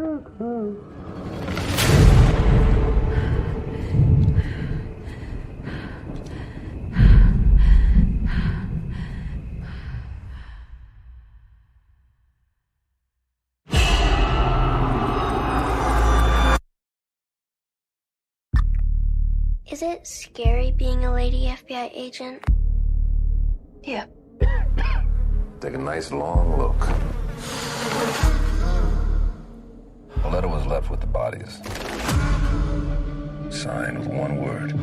Is it scary being a lady FBI agent? Yeah. Take a nice long look. A letter was left with the bodies. Signed with one word.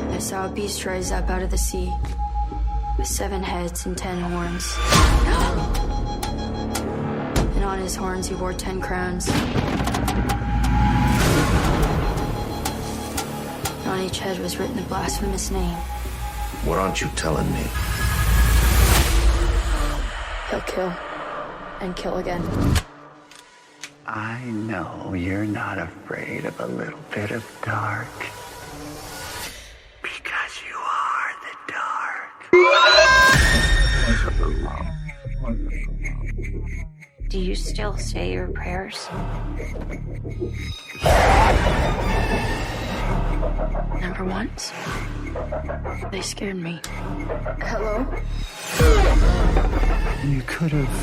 I saw a beast rise up out of the sea with 7 heads and 10 horns. And on his horns he wore 10 crowns. And on each head was written a blasphemous name. What aren't you telling me? He'll kill and kill again. I know you're not afraid of a little bit of dark. Because you are the dark. Do you still say your prayers? Number ones? They scared me. Hello? You could have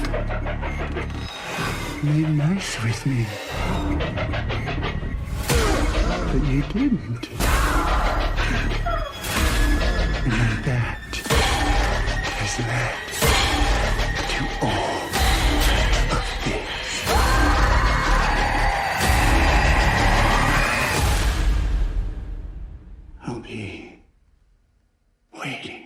made nice with me. But you didn't. And that has led to all of this. I'll be waiting.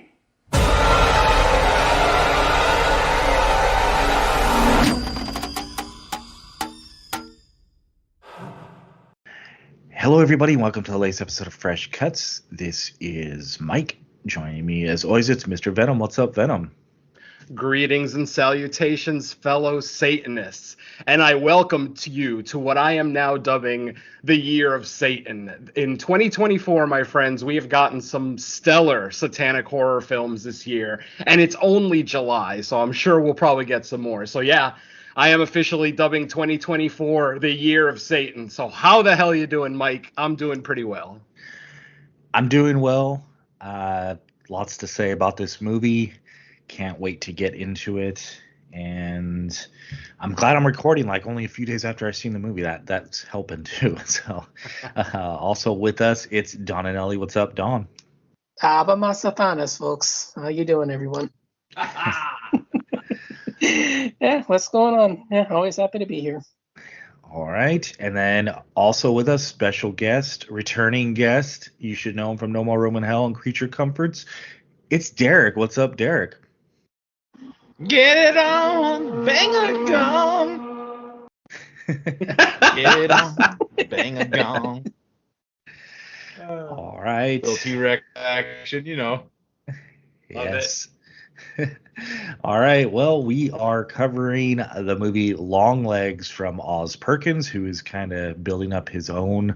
Hello, everybody, and welcome to the latest episode of Fresh Cuts. This is Mike. Joining me, as always, it's Mr. Venom. What's up, Venom? Greetings and salutations, fellow Satanists, and I welcome you to what I am now dubbing the Year of Satan. In 2024, my friends, we have gotten some stellar satanic horror films this year, and it's only July, so I'm sure we'll probably get some more. So yeah, I am officially dubbing 2024 the Year of Satan. So how the hell you doing, Mike? I'm doing pretty well. I'm doing well. Lots to say about this movie. Can't wait to get into it. And I'm glad I'm recording like only a few days after I've seen the movie. That's helping too. So also with us, it's Don and Ellie. What's up, Don? Abba Masafanas, folks. How you doing, everyone? Yeah, what's going on? Yeah, always happy to be here. All right. And then also with us, special guest, returning guest. You should know him from No More Room in Hell and Creature Comforts. It's Derek. What's up, Derek? Get it on, bang a gong. Get it on, bang a gong. All right. Little T-Rex action, you know. Yes. All right. Well, we are covering the movie LongLegs from Oz Perkins, who is kind of building up his own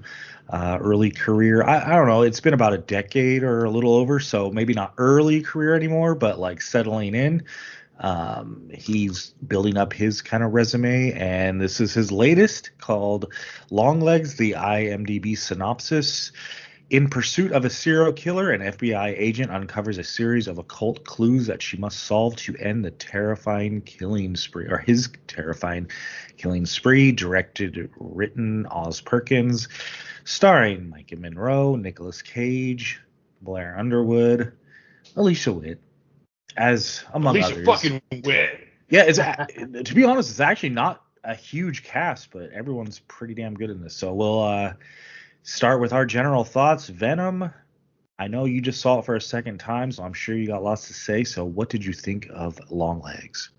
early career. I don't know. It's been about a decade or a little over, so maybe not early career anymore, but like settling in. He's building up his kind of resume, and this is his latest, called LongLegs, the IMDb synopsis. In pursuit of a serial killer, an FBI agent uncovers a series of occult clues that she must solve to end the terrifying killing spree, or his terrifying killing spree. Directed, written, Oz Perkins, starring Maika Monroe, Nicolas Cage, Blair Underwood, Alicia Witt, as among Alicia others. fucking Witt. Yeah, it's to be honest, it's actually not a huge cast, but everyone's pretty damn good in this. So we'll start with our general thoughts. Venom, I know you just saw it for a second time, so I'm sure you got lots to say. So what did you think of LongLegs?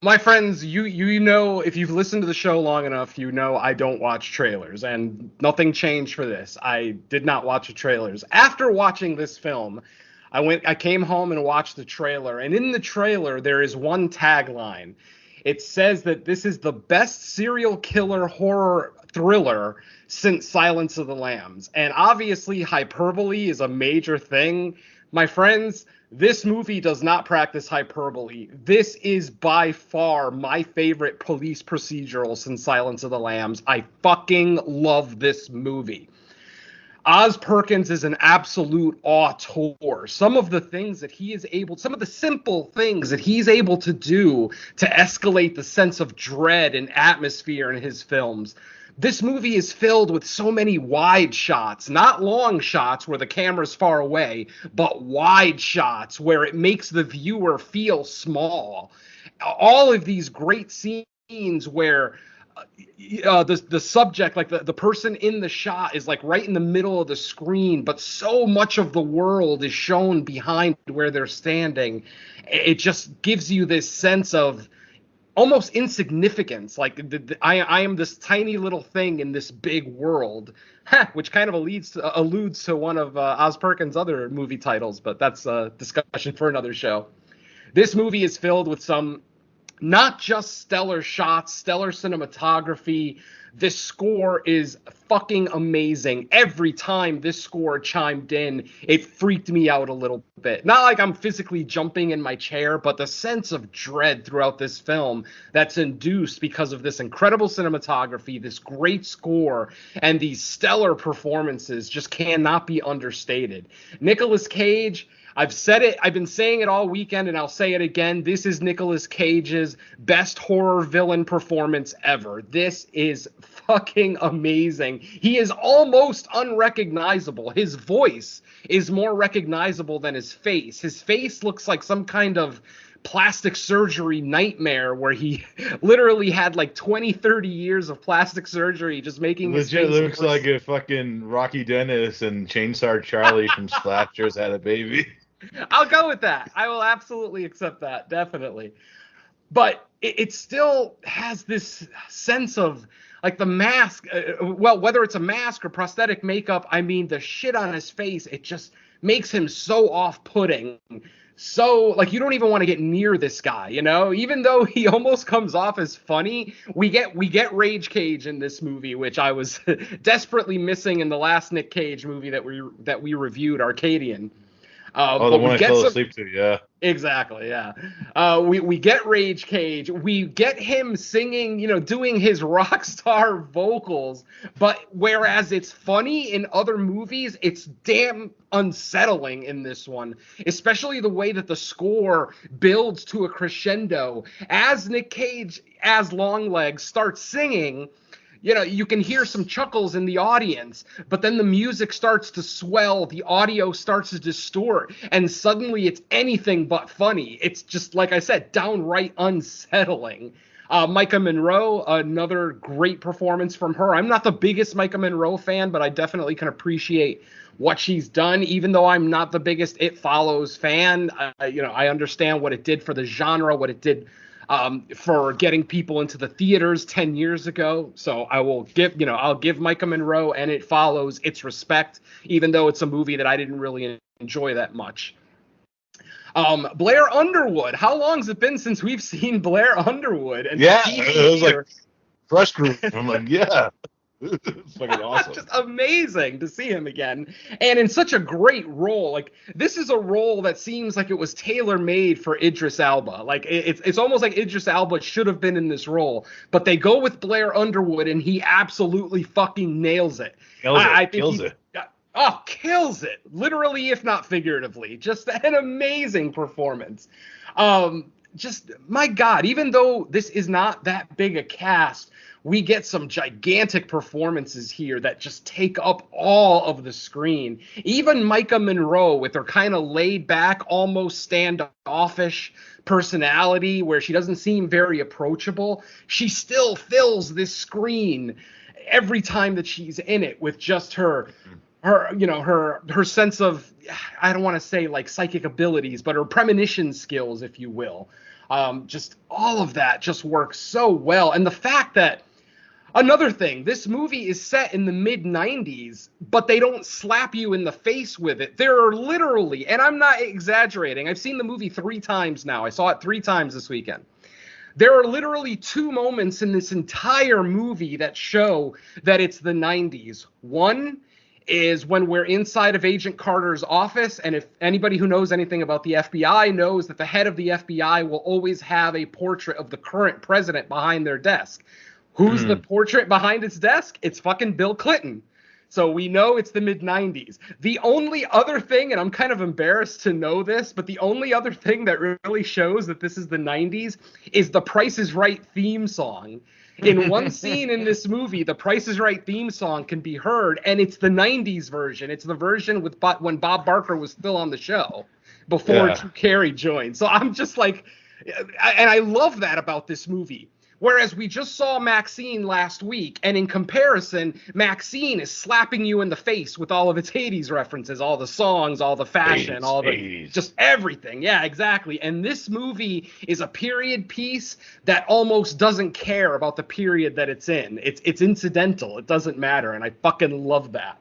My friends, you know, if you've listened to the show long enough, you know I don't watch trailers, and nothing changed for this. I did not watch the trailers. After watching this film, I came home and watched the trailer, and in the trailer there is one tagline. It says that this is the best serial killer horror thriller since Silence of the Lambs. And obviously hyperbole is a major thing. My friends, this movie does not practice hyperbole. This is by far my favorite police procedural since Silence of the Lambs. I fucking love this movie. Oz Perkins is an absolute auteur. Some of the simple things that he's able to do to escalate the sense of dread and atmosphere in his films. This movie is filled with so many wide shots, not long shots where the camera's far away, but wide shots where it makes the viewer feel small. All of these great scenes where the subject, like the person in the shot, is like right in the middle of the screen, but so much of the world is shown behind where they're standing. It just gives you this sense of almost insignificance, like I am this tiny little thing in this big world, which kind of alludes to one of Oz Perkins' other movie titles, but that's a discussion for another show. This movie is filled with some not just stellar shots, stellar cinematography. This score is fucking amazing. Every time this score chimed in, it freaked me out a little bit. Not like I'm physically jumping in my chair, but the sense of dread throughout this film that's induced because of this incredible cinematography, this great score, and these stellar performances just cannot be understated. Nicolas Cage, I've said it, I've been saying it all weekend, and I'll say it again. This is Nicolas Cage's best horror villain performance ever. This is fucking amazing. He is almost unrecognizable. His voice is more recognizable than his face. His face looks like some kind of plastic surgery nightmare where he literally had like 20-30 years of plastic surgery just making his face looks like a fucking Rocky Dennis and Chainsaw Charlie from Slashers had a baby. I'll go with that. I will absolutely accept that, definitely. But it still has this sense of, like, the mask, whether it's a mask or prosthetic makeup, I mean, the shit on his face, it just makes him so off-putting. So, like, you don't even want to get near this guy, you know? Even though he almost comes off as funny, we get Rage Cage in this movie, which I was desperately missing in the last Nick Cage movie that we reviewed, Arcadian. The one I fell asleep to, yeah. Exactly, yeah. We get Rage Cage. We get him singing, doing his rock star vocals. But whereas it's funny in other movies, it's damn unsettling in this one. Especially the way that the score builds to a crescendo. As Nick Cage, as LongLegs, starts singing, you can hear some chuckles in the audience, but then the music starts to swell, the audio starts to distort, and suddenly it's anything but funny. It's just, like I said, downright unsettling. Maika Monroe, another great performance from her. I'm not the biggest Maika Monroe fan, but I definitely can appreciate what she's done, even though I'm not the biggest It Follows fan. I understand what it did for the genre, what it did for getting people into the theaters 10 years ago. So I'll give Maika Monroe and It Follows its respect, even though it's a movie that I didn't really enjoy that much. Blair Underwood. How long has it been since we've seen Blair Underwood? And yeah, it was like fresh group. I'm like, yeah. It's fucking awesome. Just amazing to see him again, and in such a great role. Like, this is a role that seems like it was tailor-made for Idris Elba. Like, it's almost like Idris Elba should have been in this role, but they go with Blair Underwood, and he absolutely fucking nails it. Kills it. Oh, kills it, literally, if not figuratively. Just an amazing performance. Just, my God, even though this is not that big a cast, we get some gigantic performances here that just take up all of the screen. Even Maika Monroe, with her kind of laid back, almost standoffish personality where she doesn't seem very approachable, she still fills this screen every time that she's in it with just her sense of, I don't want to say like psychic abilities, but her premonition skills, if you will. Just all of that just works so well. And the fact that, another thing, this movie is set in the mid-90s, but they don't slap you in the face with it. There are literally, and I'm not exaggerating, I've seen the movie 3 times now. I saw it 3 times this weekend. There are literally two moments in this entire movie that show that it's the 90s. One is when we're inside of Agent Carter's office, and if anybody who knows anything about the FBI knows that the head of the FBI will always have a portrait of the current president behind their desk. Who's the portrait behind its desk? It's fucking Bill Clinton. So we know it's the mid-90s. The only other thing, and I'm kind of embarrassed to know this, but the only other thing that really shows that this is the 90s is the Price is Right theme song. In one scene in this movie, the Price is Right theme song can be heard, and it's the 90s version. It's the version with when Bob Barker was still on the show before Drew Carey joined. So I'm just like, and I love that about this movie. Whereas we just saw Maxine last week, and in comparison, Maxine is slapping you in the face with all of its 80s references, all the songs, all the fashion, all the 80s. Just everything. Yeah, exactly. And this movie is a period piece that almost doesn't care about the period that it's in. It's incidental. It doesn't matter, and I fucking love that.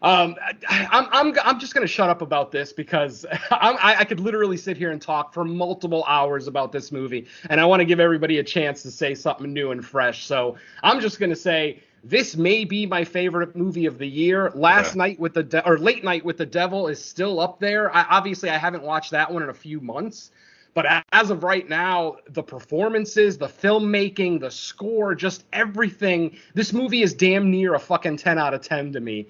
I'm just gonna shut up about this because I could literally sit here and talk for multiple hours about this movie, and I want to give everybody a chance to say something new and fresh. So I'm just gonna say this may be my favorite movie of the year. Late Night with the Devil is still up there. Obviously I haven't watched that one in a few months, but as of right now, the performances, the filmmaking, the score, just everything. This movie is damn near a fucking 10 out of 10 to me.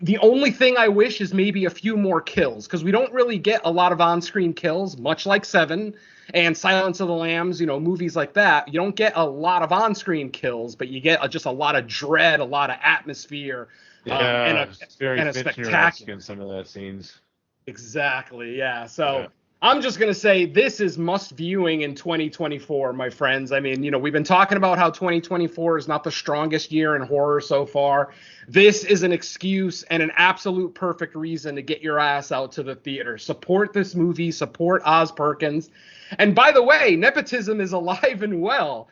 The only thing I wish is maybe a few more kills, because we don't really get a lot of on-screen kills, much like Seven and Silence of the Lambs, movies like that. You don't get a lot of on-screen kills, but you get just a lot of dread, a lot of atmosphere, and a spectacular in some of the scenes. Exactly, yeah. So I'm just going to say this is must viewing in 2024, my friends. I mean, we've been talking about how 2024 is not the strongest year in horror so far. This is an excuse and an absolute perfect reason to get your ass out to the theater. Support this movie, support Oz Perkins. And by the way, nepotism is alive and well.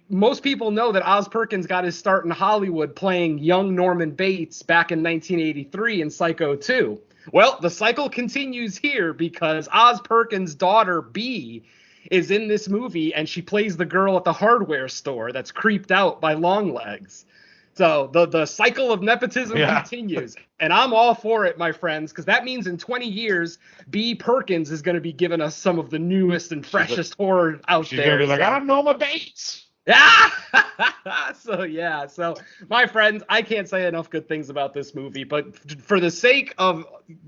Most people know that Oz Perkins got his start in Hollywood playing young Norman Bates back in 1983 in Psycho 2. Well, the cycle continues here because Oz Perkins' daughter, Bee, is in this movie, and she plays the girl at the hardware store that's creeped out by LongLegs. So the cycle of nepotism continues, and I'm all for it, my friends, because that means in 20 years, Bee Perkins is going to be giving us some of the newest and freshest horror out there. She's going to be like, I'm Norma Bates. So my friends, I can't say enough good things about this movie, but for the sake of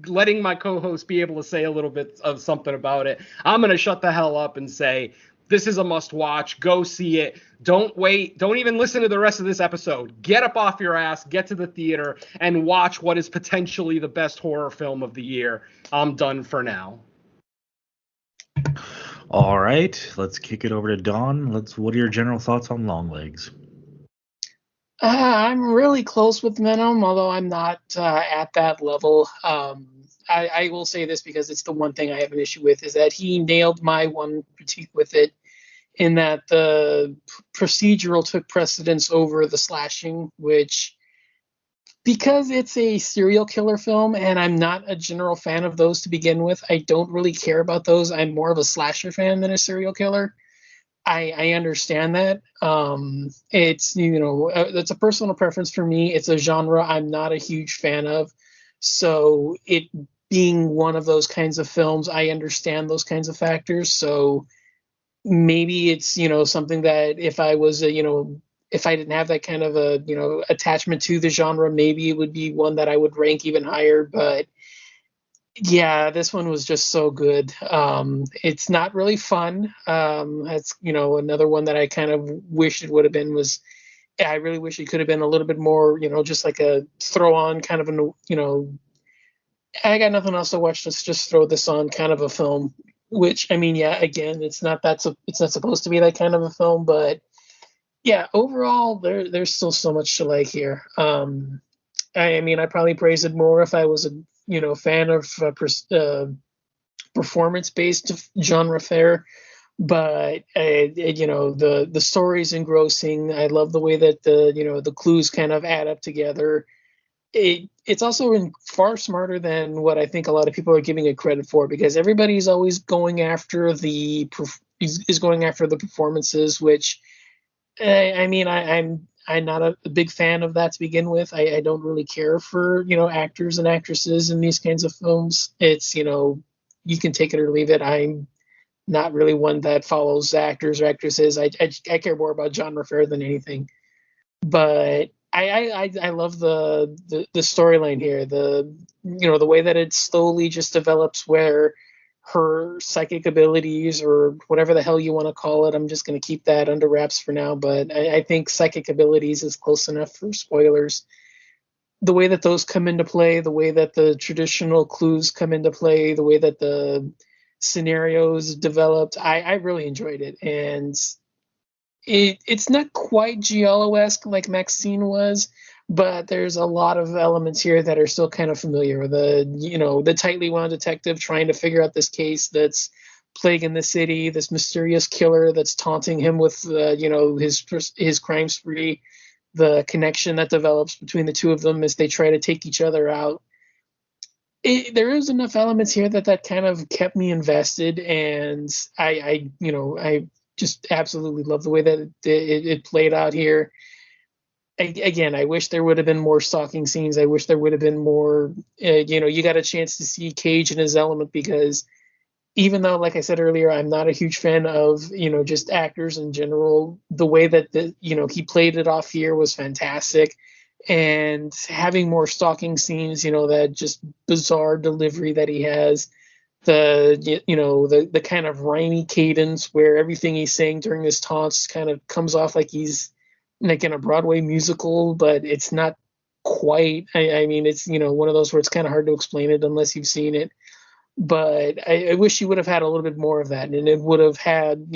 letting my co-host be able to say a little bit of something about it, I'm going to shut the hell up and say this is a must watch. Go see it. Don't wait. Don't even listen to the rest of this episode. Get up off your ass, get to the theater, and watch what is potentially the best horror film of the year. I'm done for now. All right, let's kick it over to Dawn. What are your general thoughts on LongLegs? I'm really close with Venom, although I'm not at that level. I will say this because it's the one thing I have an issue with, is that he nailed my one critique with it, in that the procedural took precedence over the slashing, which, because it's a serial killer film and I'm not a general fan of those to begin with, I don't really care about those. I'm more of a slasher fan than a serial killer. I understand that. It's, it's a personal preference for me. It's a genre I'm not a huge fan of. So it being one of those kinds of films, I understand those kinds of factors. So maybe it's, something that if I was if I didn't have that kind of a, attachment to the genre, maybe it would be one that I would rank even higher. But yeah, this one was just so good. It's not really fun. That's, another one that I kind of wish it would have been I really wish it could have been a little bit more, just like a throw on kind of I got nothing else to watch. Let's just throw this on kind of a film, which, again, it's not supposed to be that kind of a film, but yeah, overall, there's still so much to like here. I probably praise it more if I was a fan of performance-based genre fare, but the story's engrossing. I love the way that the clues kind of add up together. It's also far smarter than what I think a lot of people are giving it credit for, because everybody's always going after the is going after the performances, which I'm not a big fan of that to begin with. I don't really care for actors and actresses in these kinds of films. It's you can take it or leave it. I'm not really one that follows actors or actresses. I care more about genre fare than anything. But I love the storyline here. The way that it slowly just develops, where her psychic abilities, or whatever the hell you want to call it, I'm just going to keep that under wraps for now. But I think psychic abilities is close enough for spoilers. The way that those come into play, the way that the traditional clues come into play, the way that the scenarios developed, I really enjoyed it. And it's not quite Giallo-esque like Maxine was, but there's a lot of elements here that are still kind of familiar. The tightly wound detective trying to figure out this case that's plaguing the city, this mysterious killer that's taunting him with his crime spree, the connection that develops between the two of them as they try to take each other out. There is enough elements here that kind of kept me invested, and I just absolutely love the way that it played out here. Again, I wish there would have been more stalking scenes. I wish there would have been more, you got a chance to see Cage in his element, because even though, like I said earlier, I'm not a huge fan of, just actors in general, the way that he played it off here was fantastic. And having more stalking scenes, that just bizarre delivery that he has, the kind of rhymy cadence where everything he's saying during his taunts kind of comes off like he's like in a Broadway musical, but it's not quite. I mean, it's one of those where it's kind of hard to explain it unless you've seen it. But I wish you would have had a little bit more of that, and it would have had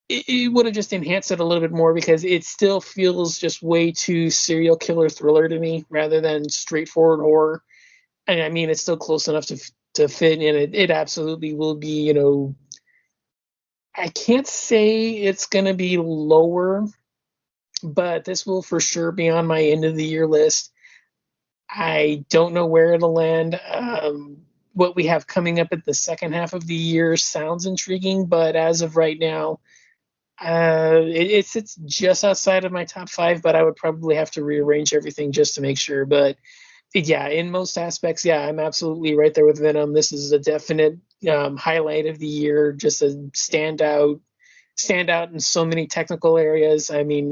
it would have just enhanced it a little bit more, because it still feels just way too serial killer thriller to me rather than straightforward horror. And I mean, it's still close enough to fit in. It absolutely will be, I can't say it's going to be lower, but this will for sure be on my end of the year list. I don't know where it'll land. What we have coming up at the second half of the year sounds intriguing, but as of right now, it sits just outside of my top 5, but I would probably have to rearrange everything just to make sure. But yeah, in most aspects, yeah, I'm absolutely right there with Venom. This is a definite highlight of the year, just a standout in so many technical areas. I mean,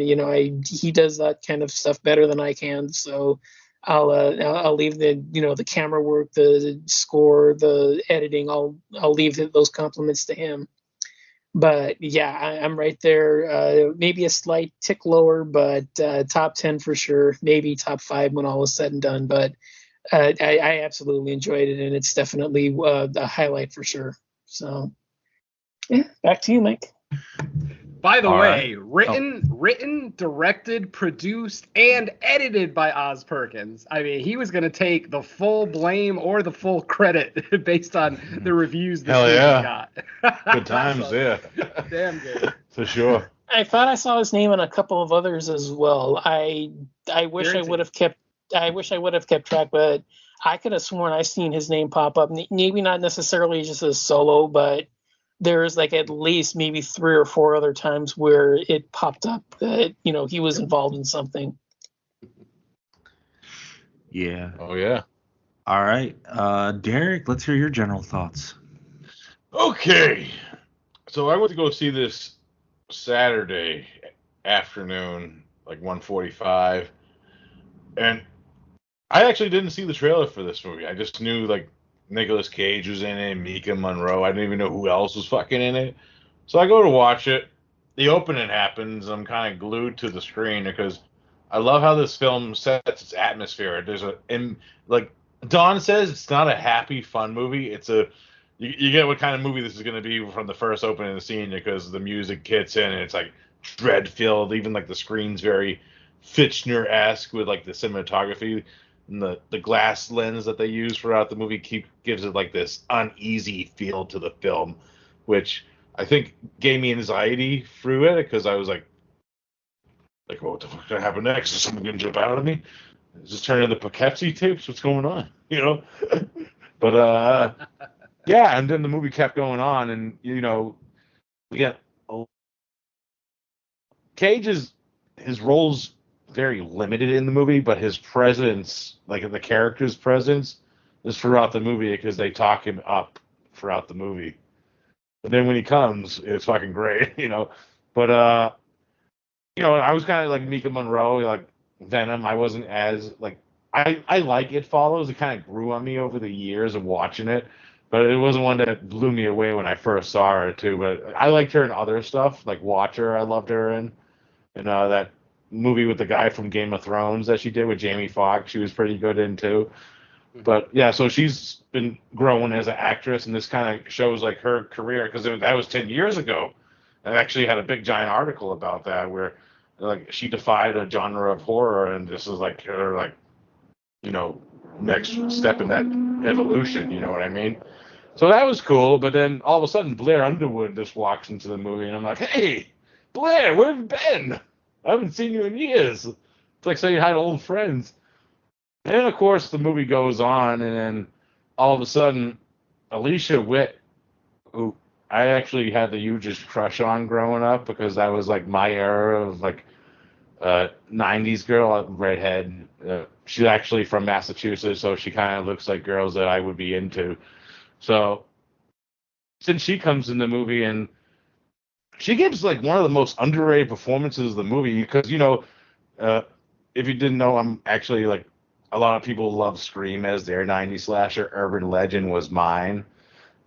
he does that kind of stuff better than I can. So I'll leave the camera work, the score, the editing. I'll leave those compliments to him. But yeah, I'm right there. Maybe a slight tick lower, but top 10 for sure. Maybe top 5 when all is said and done. But I absolutely enjoyed it, and it's definitely a highlight for sure. So yeah, back to you, Mike. By the way, written, directed, produced, and edited by Oz Perkins. I mean, he was going to take the full blame or the full credit based on the reviews this movie got. Good times, so, yeah. Damn good. For sure. I thought I saw his name on a couple of others as well. I wish I would have kept track, but I could have sworn I seen his name pop up. Maybe not necessarily just as solo, but there's like at least maybe 3 or 4 other times where it popped up that, he was involved in something. Yeah. Oh, yeah. All right. Derek, let's hear your general thoughts. Okay. So I went to go see this Saturday afternoon, like 1:45. And I actually didn't see the trailer for this movie. I just knew, like, Nicolas Cage was in it, Maika Monroe. I didn't even know who else was fucking in it. So I go to watch it. The opening happens. I'm kind of glued to the screen because I love how this film sets its atmosphere. Like Don says, it's not a happy, fun movie. It's you get what kind of movie this is going to be from the first opening scene, because the music hits in and it's like dread-filled. Even like the screen's very Fitchner-esque with like the cinematography. And the glass lens that they use throughout the movie gives it like this uneasy feel to the film, which I think gave me anxiety through it, because I was like, what the fuck gonna happen next? Is someone gonna jump out at me? Is this turning into Poughkeepsie tapes? What's going on? But yeah, and then the movie kept going on, and we get his role's very limited in the movie, but his presence, like the character's presence, is throughout the movie because they talk him up throughout the movie. But then when he comes, it's fucking great, But I was kind of like Maika Monroe, like Venom. I wasn't as like I like It Follows. It kind of grew on me over the years of watching it, but it wasn't one that blew me away when I first saw her too. But I liked her in other stuff, like Watcher. I loved her in, and that movie with the guy from Game of Thrones that she did with Jamie Foxx. She was pretty good in too. But yeah, so she's been growing as an actress, and this kind of shows like her career because that was 10 years ago. I actually had a big giant article about that where like she defied a genre of horror, and this is like her like next step in that evolution. You know what I mean? So that was cool. But then all of a sudden Blair Underwood just walks into the movie, and I'm like, hey, Blair, where have you been? I haven't seen you in years. It's like saying hi to old friends. And then, of course, the movie goes on, and then all of a sudden, Alicia Witt, who I actually had the hugest crush on growing up because that was like my era of like 90s girl, redhead. She's actually from Massachusetts, so she kind of looks like girls that I would be into. So since she comes in the movie and she gives like one of the most underrated performances of the movie because, if you didn't know, I'm actually like, a lot of people love Scream as their 90s slasher. Urban Legend was mine.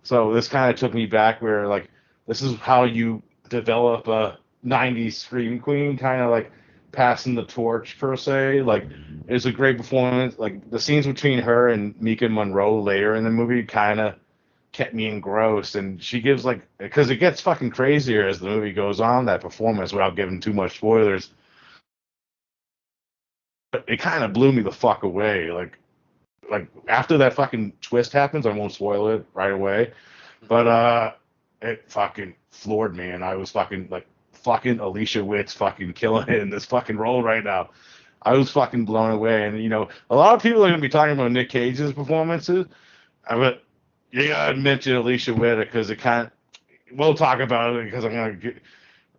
So this kind of took me back where, like, this is how you develop a 90s Scream queen, kind of like passing the torch, per se. Like, it's a great performance. Like, the scenes between her and Maika Monroe later in the movie kind of kept me engrossed. And she gives, like, because it gets fucking crazier as the movie goes on, that performance, without giving too much spoilers. It kind of blew me the fuck away. Like after that fucking twist happens, I won't spoil it right away, but it fucking floored me, and I was fucking Alicia Witt's fucking killing it in this fucking role right now. I was fucking blown away, and a lot of people are gonna be talking about Nick Cage's performances, but you gotta mention Alicia Witt because we'll talk about it because I'm gonna get.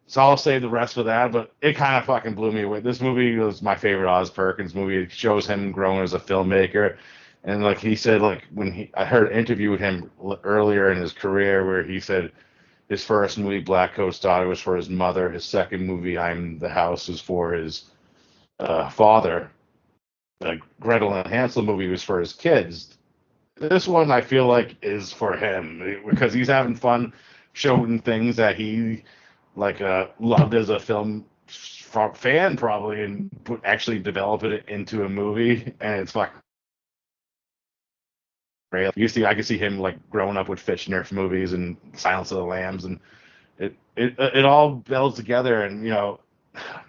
So I'll save the rest for that, but it kind of fucking blew me away. This movie was my favorite Oz Perkins movie. It shows him growing as a filmmaker. And like he said, like I heard an interview with him earlier in his career where he said his first movie, Black Coat's Daughter, was for his mother. His second movie, I'm the House, was for his father. The Gretel and Hansel movie was for his kids. This one I feel like is for him because he's having fun showing things that he loved as a film fan probably, and actually develop it into a movie, and it's fucking great. I could see him like growing up with Fitch-Nerf movies and Silence of the Lambs, and it all melds together. And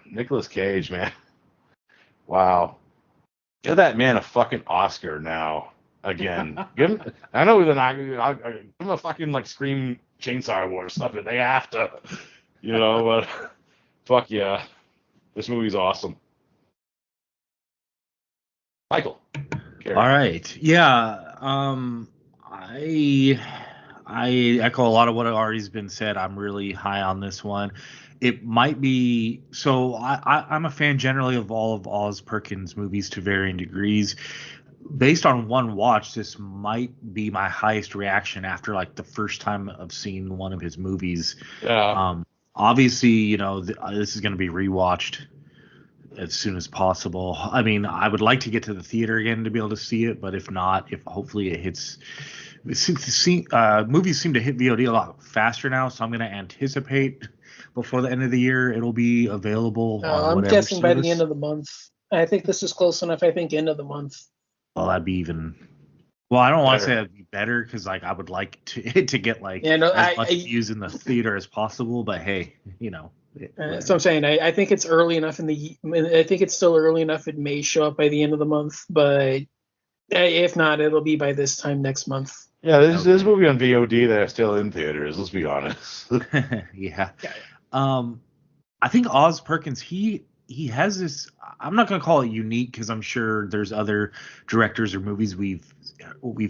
Nicolas Cage, man, wow, give that man a fucking Oscar now again. Give him. I know they're not. Give him a fucking like Scream Chainsaw Award or something. They have to. But fuck yeah, this movie's awesome. Michael. All right, yeah. I echo a lot of what already's been said. I'm really high on this one. It might be so. I'm a fan generally of all of Oz Perkins movies to varying degrees. Based on one watch, this might be my highest reaction after like the first time of seeing one of his movies. Yeah. Obviously, this is going to be rewatched as soon as possible. I mean, I would like to get to the theater again to be able to see it, but if not, hopefully it hits. Movies seem to hit VOD a lot faster now, so I'm going to anticipate before the end of the year it'll be available. I'm guessing by the end of the month. I think this is close enough. I think end of the month. Well, that'd be even. Well, I don't want to say that'd be better because like I would like to get like as much views in the theater as possible. But hey, that's what I'm saying. I think it's early enough I think it's still early enough. It may show up by the end of the month, but if not, it'll be by this time next month. Yeah, there's movie on VOD that are still in theaters. Let's be honest. Yeah. I think Oz Perkins he has this. I'm not going to call it unique because I'm sure there's other directors or movies we've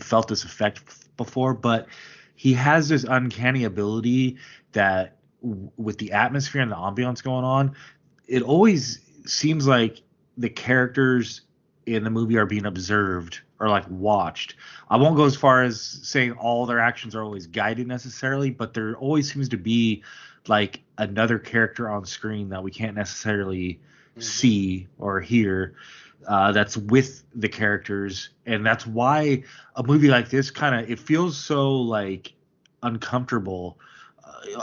felt this effect before, but he has this uncanny ability that with the atmosphere and the ambiance going on, it always seems like the characters in the movie are being observed or like watched. I won't go as far as saying all their actions are always guided necessarily, but there always seems to be like another character on screen that we can't necessarily see or hear, that's with the characters. And that's why a movie like this it feels so like uncomfortable.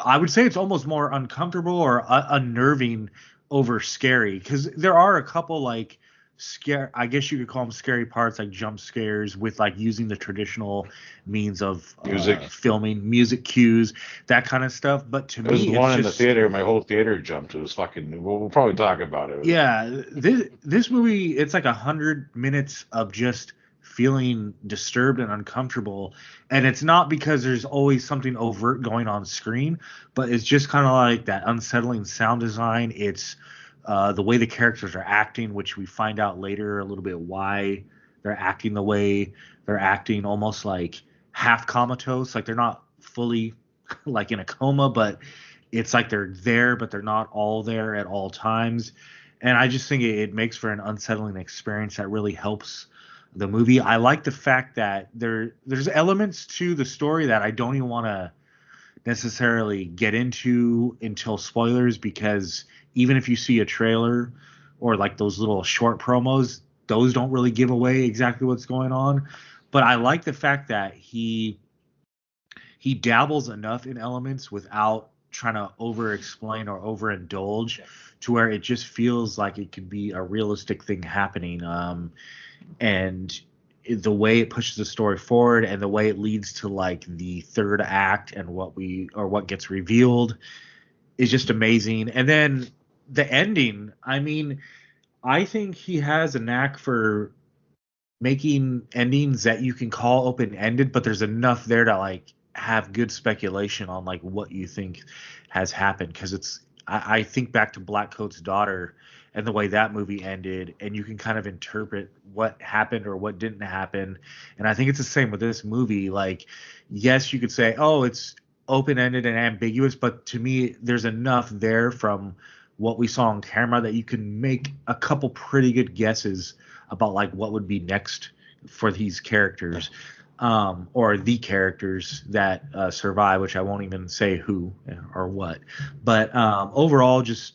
I would say it's almost more uncomfortable or unnerving over scary, because there are a couple like I guess you could call them scary parts, like jump scares with like using the traditional means of filming, music cues, that kind of stuff. But to me, there's one in the theater, my whole theater jumped. It was fucking. We'll probably talk about it. Yeah, this movie, it's like 100 minutes of just feeling disturbed and uncomfortable, and it's not because there's always something overt going on screen, but it's just kind of like that unsettling sound design. It's the way the characters are acting, which we find out later a little bit why they're acting the way they're acting, almost like half comatose, like they're not fully like in a coma, but it's like they're there, but they're not all there at all times. And I just think it makes for an unsettling experience that really helps the movie. I like the fact that there's elements to the story that I don't even want to necessarily get into until spoilers, because even if you see a trailer or like those little short promos, those don't really give away exactly what's going on. But I like the fact that he dabbles enough in elements without trying to over explain or overindulge to where it just feels like it could be a realistic thing happening. And the way it pushes the story forward and the way it leads to like the third act and what gets revealed is just amazing. And then the ending, I mean, I think he has a knack for making endings that you can call open-ended, but there's enough there to like have good speculation on like what you think has happened. Because I think back to Black Coat's Daughter and the way that movie ended, and you can kind of interpret what happened or what didn't happen. And I think it's the same with this movie. Like, yes, you could say, oh, it's open-ended and ambiguous, but to me, there's enough there from what we saw on camera that you can make a couple pretty good guesses about like what would be next for these characters, or the characters that survive, which I won't even say who or what. But overall, just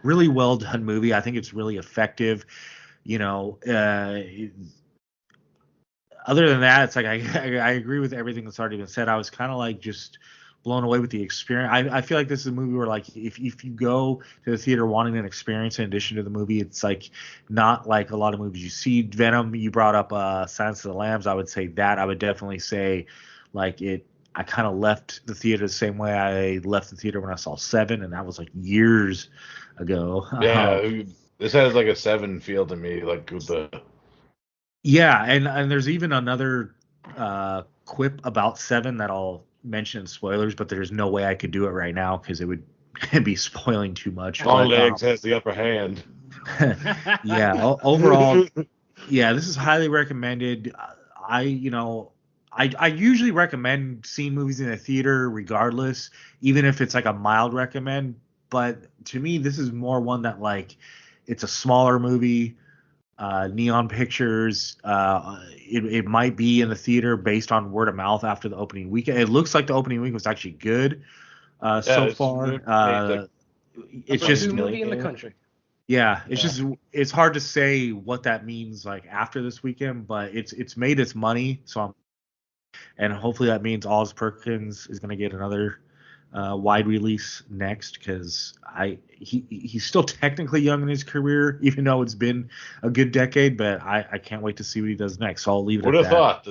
really well done movie. I think it's really effective. You know, other than that, it's like I agree with everything that's already been said. I was kind of like just blown away with the experience. I feel like this is a movie where like if you go to the theater wanting an experience in addition to the movie, it's like not like a lot of movies you see. Venom, you brought up Silence of the Lambs. I would say that. I would definitely say like I kind of left the theater the same way I left the theater when I saw Seven, and that was like years ago. Yeah, this has like a Seven feel to me, like with the. Yeah, and there's even another quip about Seven that I'll mention in spoilers, but there's no way I could do it right now because it would be spoiling too much. LongLegs has the upper hand. Yeah, overall, yeah, this is highly recommended. I usually recommend seeing movies in the theater regardless, even if it's like a mild recommend. But to me, this is more one that like it's a smaller movie. Neon Pictures. It might be in the theater based on word of mouth after the opening weekend. It looks like the opening week was actually good so far. It's just a movie in the country. Yeah, it's hard to say what that means like after this weekend, but it's made its money. And hopefully that means Oz Perkins is going to get another wide release next, because he's still technically young in his career, even though it's been a good decade. But I can't wait to see what he does next. So I'll leave it at that. Would have thought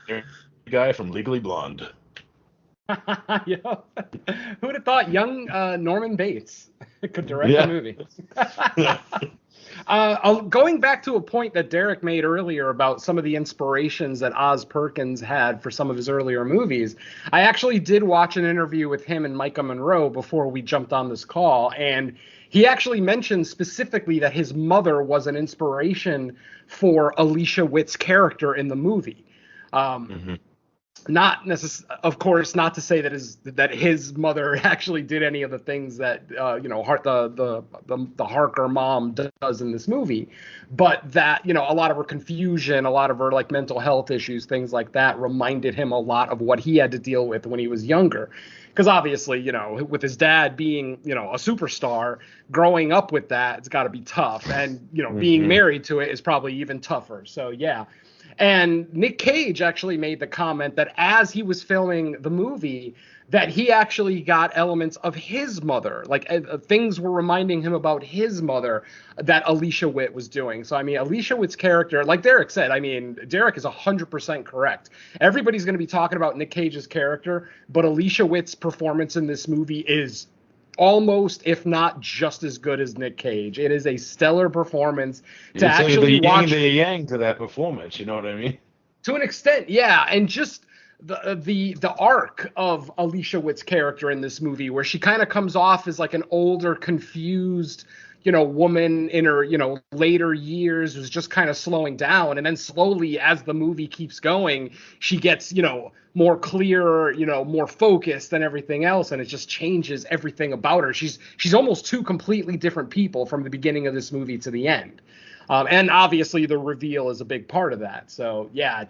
the guy from Legally Blonde. Yeah. Who would have thought young Norman Bates could direct a movie? Going back to a point that Derek made earlier about some of the inspirations that Oz Perkins had for some of his earlier movies, I actually did watch an interview with him and Maika Monroe before we jumped on this call, and he actually mentioned specifically that his mother was an inspiration for Alicia Witt's character in the movie. of course, not to say that his mother actually did any of the things that the Harker mom does in this movie, but that a lot of her confusion, a lot of her like mental health issues, things like that, reminded him a lot of what he had to deal with when he was younger. Because obviously, with his dad being, a superstar, growing up with that, it's got to be tough. And, being married to it is probably even tougher. So, yeah. And Nick Cage actually made the comment that as he was filming the movie, that he actually got elements of his mother, like things were reminding him about his mother that Alicia Witt was doing. So, I mean, Alicia Witt's character, like Derek said, I mean, Derek is 100% correct. Everybody's going to be talking about Nick Cage's character, but Alicia Witt's performance in this movie is almost, if not just as good as Nick Cage. It is a stellar performance to actually watch. The yang to that performance, you know what I mean? To an extent, yeah, and just the arc of Alicia Witt's character in this movie, where she kind of comes off as like an older, confused, woman in her, later years, who's just kind of slowing down, and then slowly, as the movie keeps going, she gets, more clear, more focused than everything else, and it just changes everything about her. She's almost two completely different people from the beginning of this movie to the end. And obviously the reveal is a big part of that. So, yeah,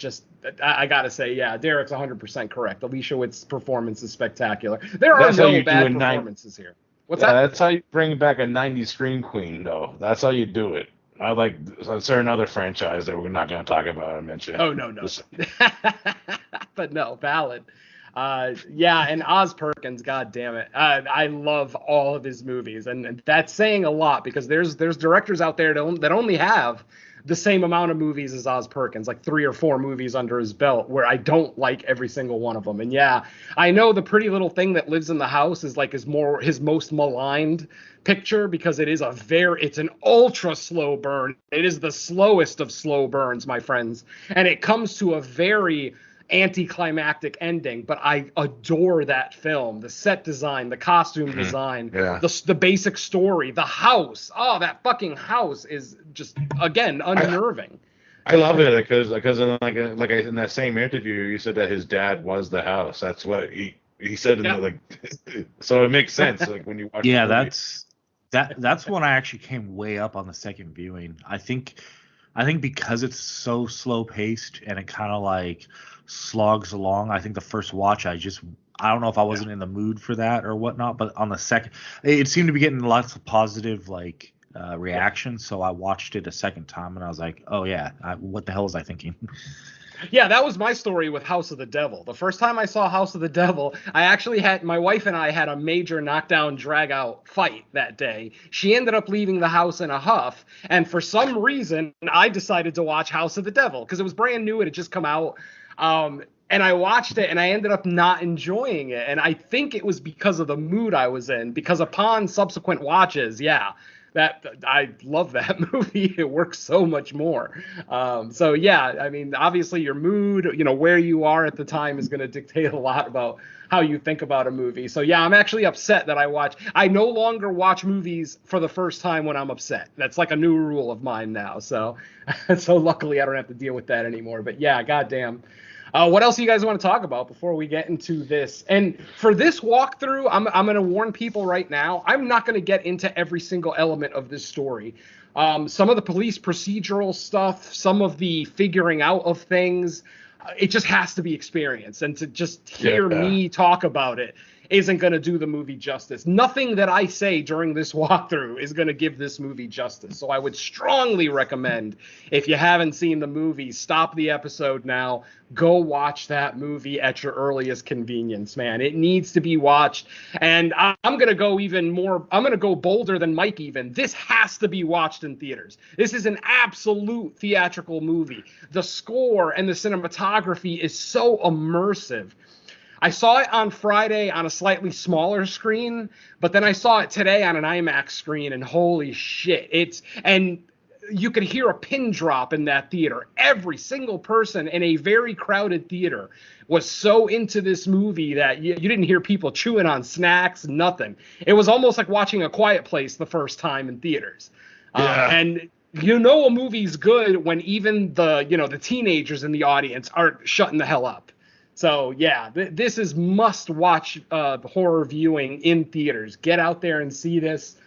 I got to say, yeah, Derek's 100% correct. Alicia Witt's performance is spectacular. There are no bad performances here. What's that? That's how you bring back a 90s scream queen, though. That's how you do it. I like a certain other franchise that we're not going to talk about or mention. Oh, no. But no, valid. Yeah, and Oz Perkins, god damn it. I love all of his movies, and that's saying a lot, because there's directors out there that only have the same amount of movies as Oz Perkins, like 3 or 4 movies under his belt, where I don't like every single one of them. And yeah, I know The Pretty Little Thing That Lives in the House is like his most maligned picture, because it's an ultra slow burn. It is the slowest of slow burns, my friends, and it comes to a very anticlimactic ending, but I adore that film. The set design, the costume design, the basic story, the house. Oh, that fucking house is just, again, unnerving. I love it because in that same interview, you said that his dad was the house. That's what he said. So it makes sense. Like when you watch. Yeah, that's when I actually came way up on the second viewing. I think because it's so slow paced and it kind of like slogs along. I think the first watch, I don't know if I wasn't in the mood for that or whatnot, but on the second, it seemed to be getting lots of positive reactions. So I watched it a second time and I was like, oh yeah, what the hell was I thinking? Yeah, that was my story with House of the Devil. The first time I saw House of the Devil, my wife and I had a major knockdown drag out fight that day. She ended up leaving the house in a huff, and for some reason I decided to watch House of the Devil because it was brand new, it had just come out. And I watched it and I ended up not enjoying it. And I think it was because of the mood I was in, because upon subsequent watches, that I love that movie. It works so much more. So yeah, I mean, obviously your mood, where you are at the time is going to dictate a lot about how you think about a movie. So yeah, I'm actually upset that I no longer watch movies for the first time when I'm upset. That's like a new rule of mine now. So luckily I don't have to deal with that anymore. But yeah, goddamn. What else do you guys want to talk about before we get into this? And for this walkthrough, I'm going to warn people right now, I'm not going to get into every single element of this story. Some of the police procedural stuff, some of the figuring out of things, it just has to be experienced. And to just hear me talk about it isn't going to do the movie justice. Nothing that I say during this walkthrough is going to give this movie justice. So I would strongly recommend, if you haven't seen the movie, stop the episode now. Go watch that movie at your earliest convenience, man. It needs to be watched. And I'm going to go even more. I'm going to go bolder than Mike even. This has to be watched in theaters. This is an absolute theatrical movie. The score and the cinematography is so immersive. I saw it on Friday on a slightly smaller screen, but then I saw it today on an IMAX screen, and holy shit, and you could hear a pin drop in that theater. Every single person in a very crowded theater was so into this movie that you didn't hear people chewing on snacks, nothing. It was almost like watching A Quiet Place the first time in theaters. And a movie's good when even the teenagers in the audience aren't shutting the hell up. So yeah, this is must-watch horror viewing in theaters. Get out there and see this.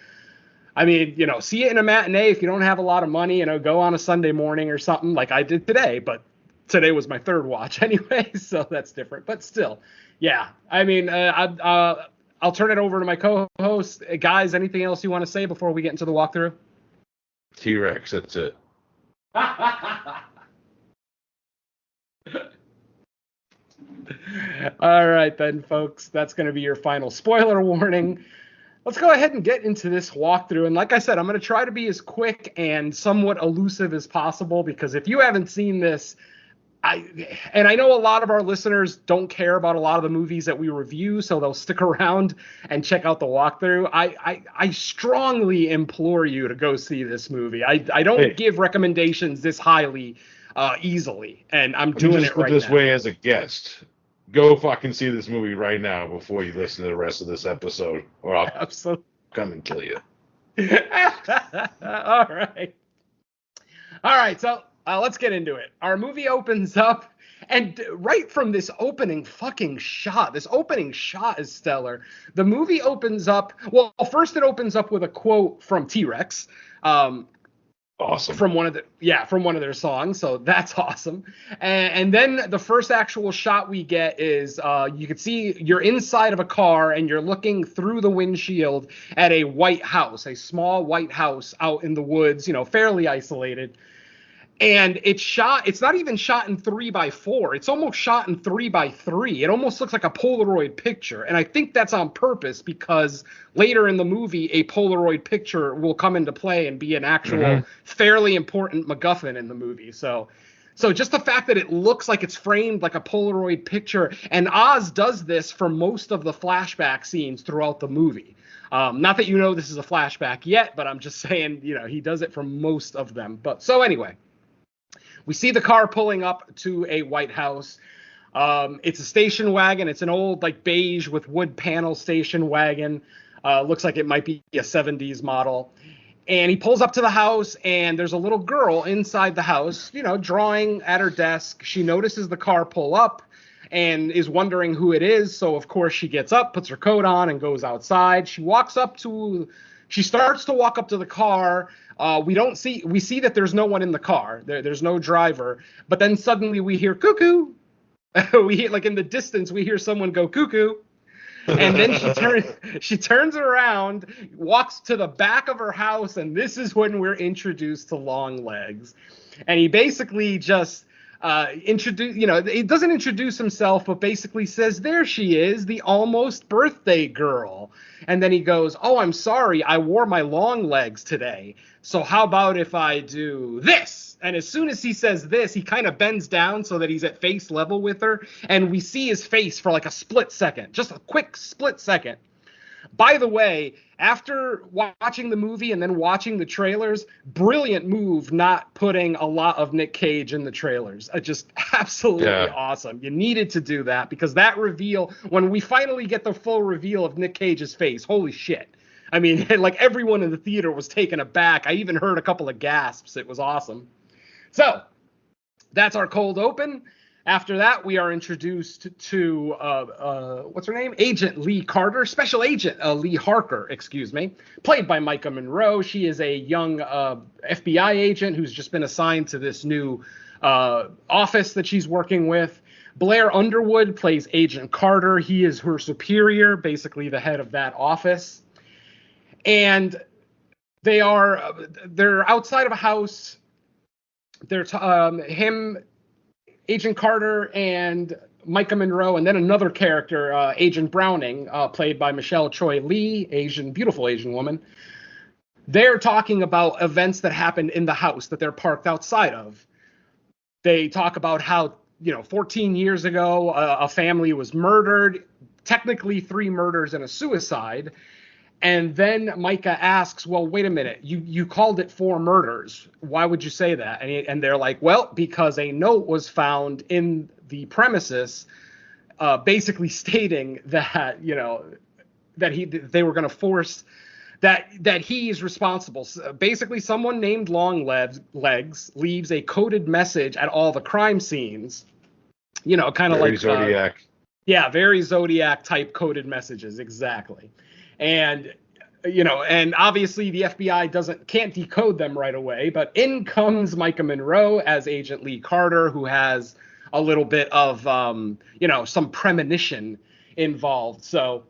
I mean, see it in a matinee if you don't have a lot of money. Go on a Sunday morning or something like I did today. But today was my third watch anyway, so that's different. But still, yeah. I mean, I'll turn it over to my co-host. Guys, anything else you want to say before we get into the walkthrough? T-Rex, that's it. All right, then, folks. That's going to be your final spoiler warning. Let's go ahead and get into this walkthrough. And like I said, I'm going to try to be as quick and somewhat elusive as possible, because if you haven't seen this, I know a lot of our listeners don't care about a lot of the movies that we review, so they'll stick around and check out the walkthrough. I strongly implore you to go see this movie. I don't give recommendations this highly easily, and I'm doing it right now. This way as a guest. Go fucking see this movie right now before you listen to the rest of this episode, or I'll come and kill you. All right. So let's get into it. Our movie opens up, and right from this opening shot is stellar. The movie opens up. Well, first it opens up with a quote from T-Rex. Awesome. From one of their songs, so that's awesome. And then the first actual shot we get is you can see you're inside of a car and you're looking through the windshield at a white house, a small white house out in the woods, fairly isolated. And it's not even shot in 3x4. It's almost shot in 3x3. It almost looks like a Polaroid picture. And I think that's on purpose, because later in the movie, a Polaroid picture will come into play and be an actual fairly important MacGuffin in the movie. So just the fact that it looks like it's framed like a Polaroid picture, and Oz does this for most of the flashback scenes throughout the movie. Not that this is a flashback yet, but I'm just saying, he does it for most of them. But so anyway. We see the car pulling up to a White House. It's a station wagon. It's an old, beige with wood panel station wagon. Looks like it might be a 70s model. And he pulls up to the house, and there's a little girl inside the house, drawing at her desk. She notices the car pull up and is wondering who it is. So, of course, she gets up, puts her coat on, and goes outside. She starts to walk up to the car. We see that there's no one in the car. There's no driver. But then suddenly we hear cuckoo. We hear, in the distance, we hear someone go cuckoo. And then she turns around, walks to the back of her house, and this is when we're introduced to LongLegs. And he basically just he doesn't introduce himself, but basically says, there she is, the almost birthday girl. And then he goes, oh, I'm sorry, I wore my long legs today. So how about if I do this? And as soon as he says this, he kind of bends down so that he's at face level with her. And we see his face for a split second, just a quick split second. By the way, after watching the movie and then watching the trailers, brilliant move not putting a lot of Nick Cage in the trailers. Just absolutely awesome. You needed to do that, because that reveal, when we finally get the full reveal of Nick Cage's face, holy shit. I mean, everyone in the theater was taken aback. I even heard a couple of gasps. It was awesome. So that's our cold open. After that, we are introduced to, what's her name? Agent Lee Carter, Special Agent Lee Harker, played by Maika Monroe. She is a young FBI agent who's just been assigned to this new office that she's working with. Blair Underwood plays Agent Carter. He is her superior, basically the head of that office. And they're outside of a house. Agent Carter and Maika Monroe, and then another character, Agent Browning, played by Michelle Choi Lee, beautiful Asian woman. They're talking about events that happened in the house that they're parked outside of. They talk about how, 14 years ago, a family was murdered, technically 3 murders and a suicide. And then Maika asks, well, wait a minute, you called it 4 murders. Why would you say that? And they're like, well, because a note was found in the premises basically stating that, that they were going to force that he is responsible. So basically, someone named LongLegs leaves a coded message at all the crime scenes kind of Very like Zodiac. yeah, very Zodiac type coded messages, exactly. And and obviously the FBI can't decode them right away, but in comes Maika Monroe as Agent Lee Carter, who has a little bit of some premonition involved. So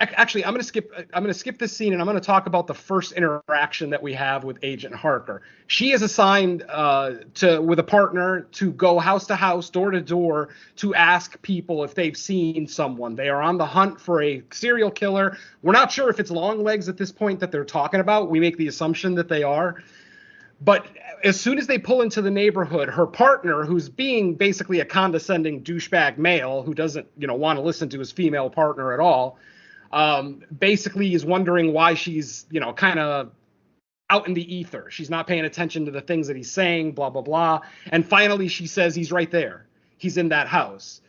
actually, I'm going to skip this scene, and I'm going to talk about the first interaction that we have with Agent Harker. She is assigned with a partner to go house to house, door to door, to ask people if they've seen someone. They are on the hunt for a serial killer. We're not sure if it's LongLegs at this point that they're talking about. We make the assumption that they are. But as soon as they pull into the neighborhood, her partner, who's being basically a condescending douchebag male who doesn't, want to listen to his female partner at all, basically is wondering why she's, kind of out in the ether. She's not paying attention to the things that he's saying, blah, blah, blah. And finally she says, he's right there. He's in that house.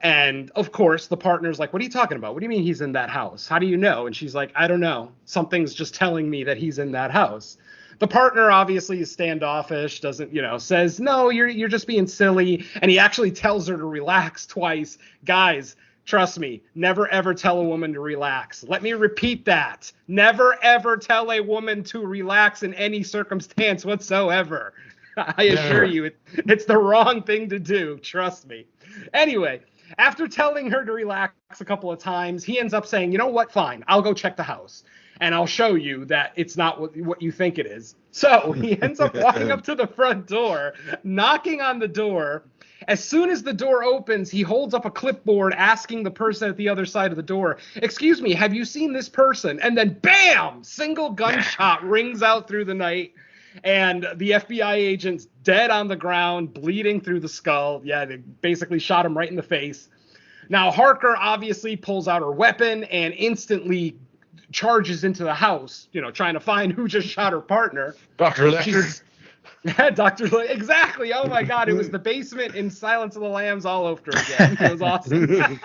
And of course the partner's like, what are you talking about? What do you mean he's in that house? How do you know? And she's like, I don't know. Something's just telling me that he's in that house. The partner obviously is standoffish, doesn't, says, no, you're just being silly. And he actually tells her to relax twice. Guys, trust me, never ever tell a woman to relax. Let me repeat that. Never ever tell a woman to relax in any circumstance whatsoever. I assure you, it's the wrong thing to do. Trust me. Anyway, after telling her to relax a couple of times, he ends up saying, you know what, fine, I'll go check the house. And I'll show you that it's not what you think it is. So he ends up walking up to the front door, knocking on the door. As soon as the door opens, he holds up a clipboard asking the person at the other side of the door, excuse me, have you seen this person? And then bam, single gunshot rings out through the night. And the FBI agent's dead on the ground, bleeding through the skull. Yeah, they basically shot him right in the face. Now, Harker obviously pulls out her weapon and instantly charges into the house, trying to find who just shot her partner. Dr. Lecter. Yeah, Dr. Exactly. Oh my God, it was the basement in Silence of the Lambs all over again. It was awesome.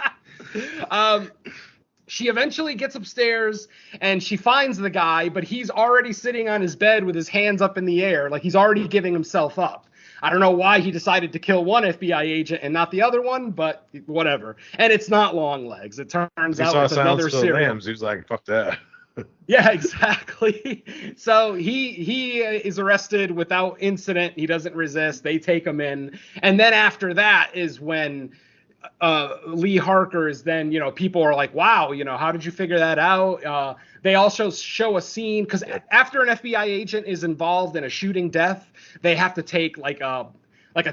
She eventually gets upstairs and she finds the guy, but he's already sitting on his bed with his hands up in the air, like he's already giving himself up. I don't know why he decided to kill one FBI agent and not the other one, but whatever. And it's not LongLegs. It turns out it's another serial. He was like, fuck that. Yeah, exactly. So he is arrested without incident. He doesn't resist. They take him in. And then after that is when Lee Harker is then, people are like, wow, how did you figure that out? They also show a scene because after an FBI agent is involved in a shooting death, they have to take like a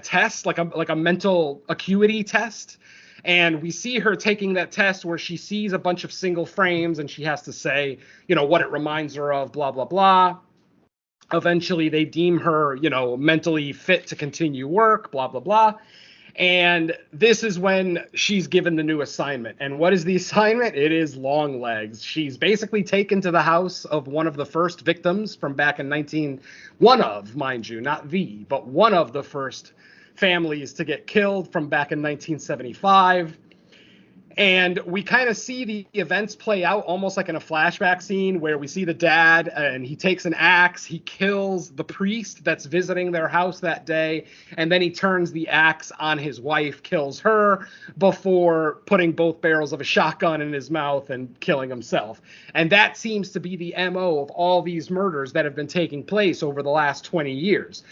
test, like a mental acuity test. And we see her taking that test where she sees a bunch of single frames and she has to say, what it reminds her of, blah, blah, blah. Eventually they deem her, mentally fit to continue work, blah, blah, blah. And this is when she's given the new assignment. And what is the assignment? It is LongLegs. She's basically taken to the house of one of the first victims from back in one of, mind you, not the, but one of the first families to get killed from back in 1975. And we kind of see the events play out almost like in a flashback scene where we see the dad and he takes an axe, he kills the priest that's visiting their house that day, and then he turns the axe on his wife, kills her before putting both barrels of a shotgun in his mouth and killing himself. And that seems to be the MO of all these murders that have been taking place over the last 20 years.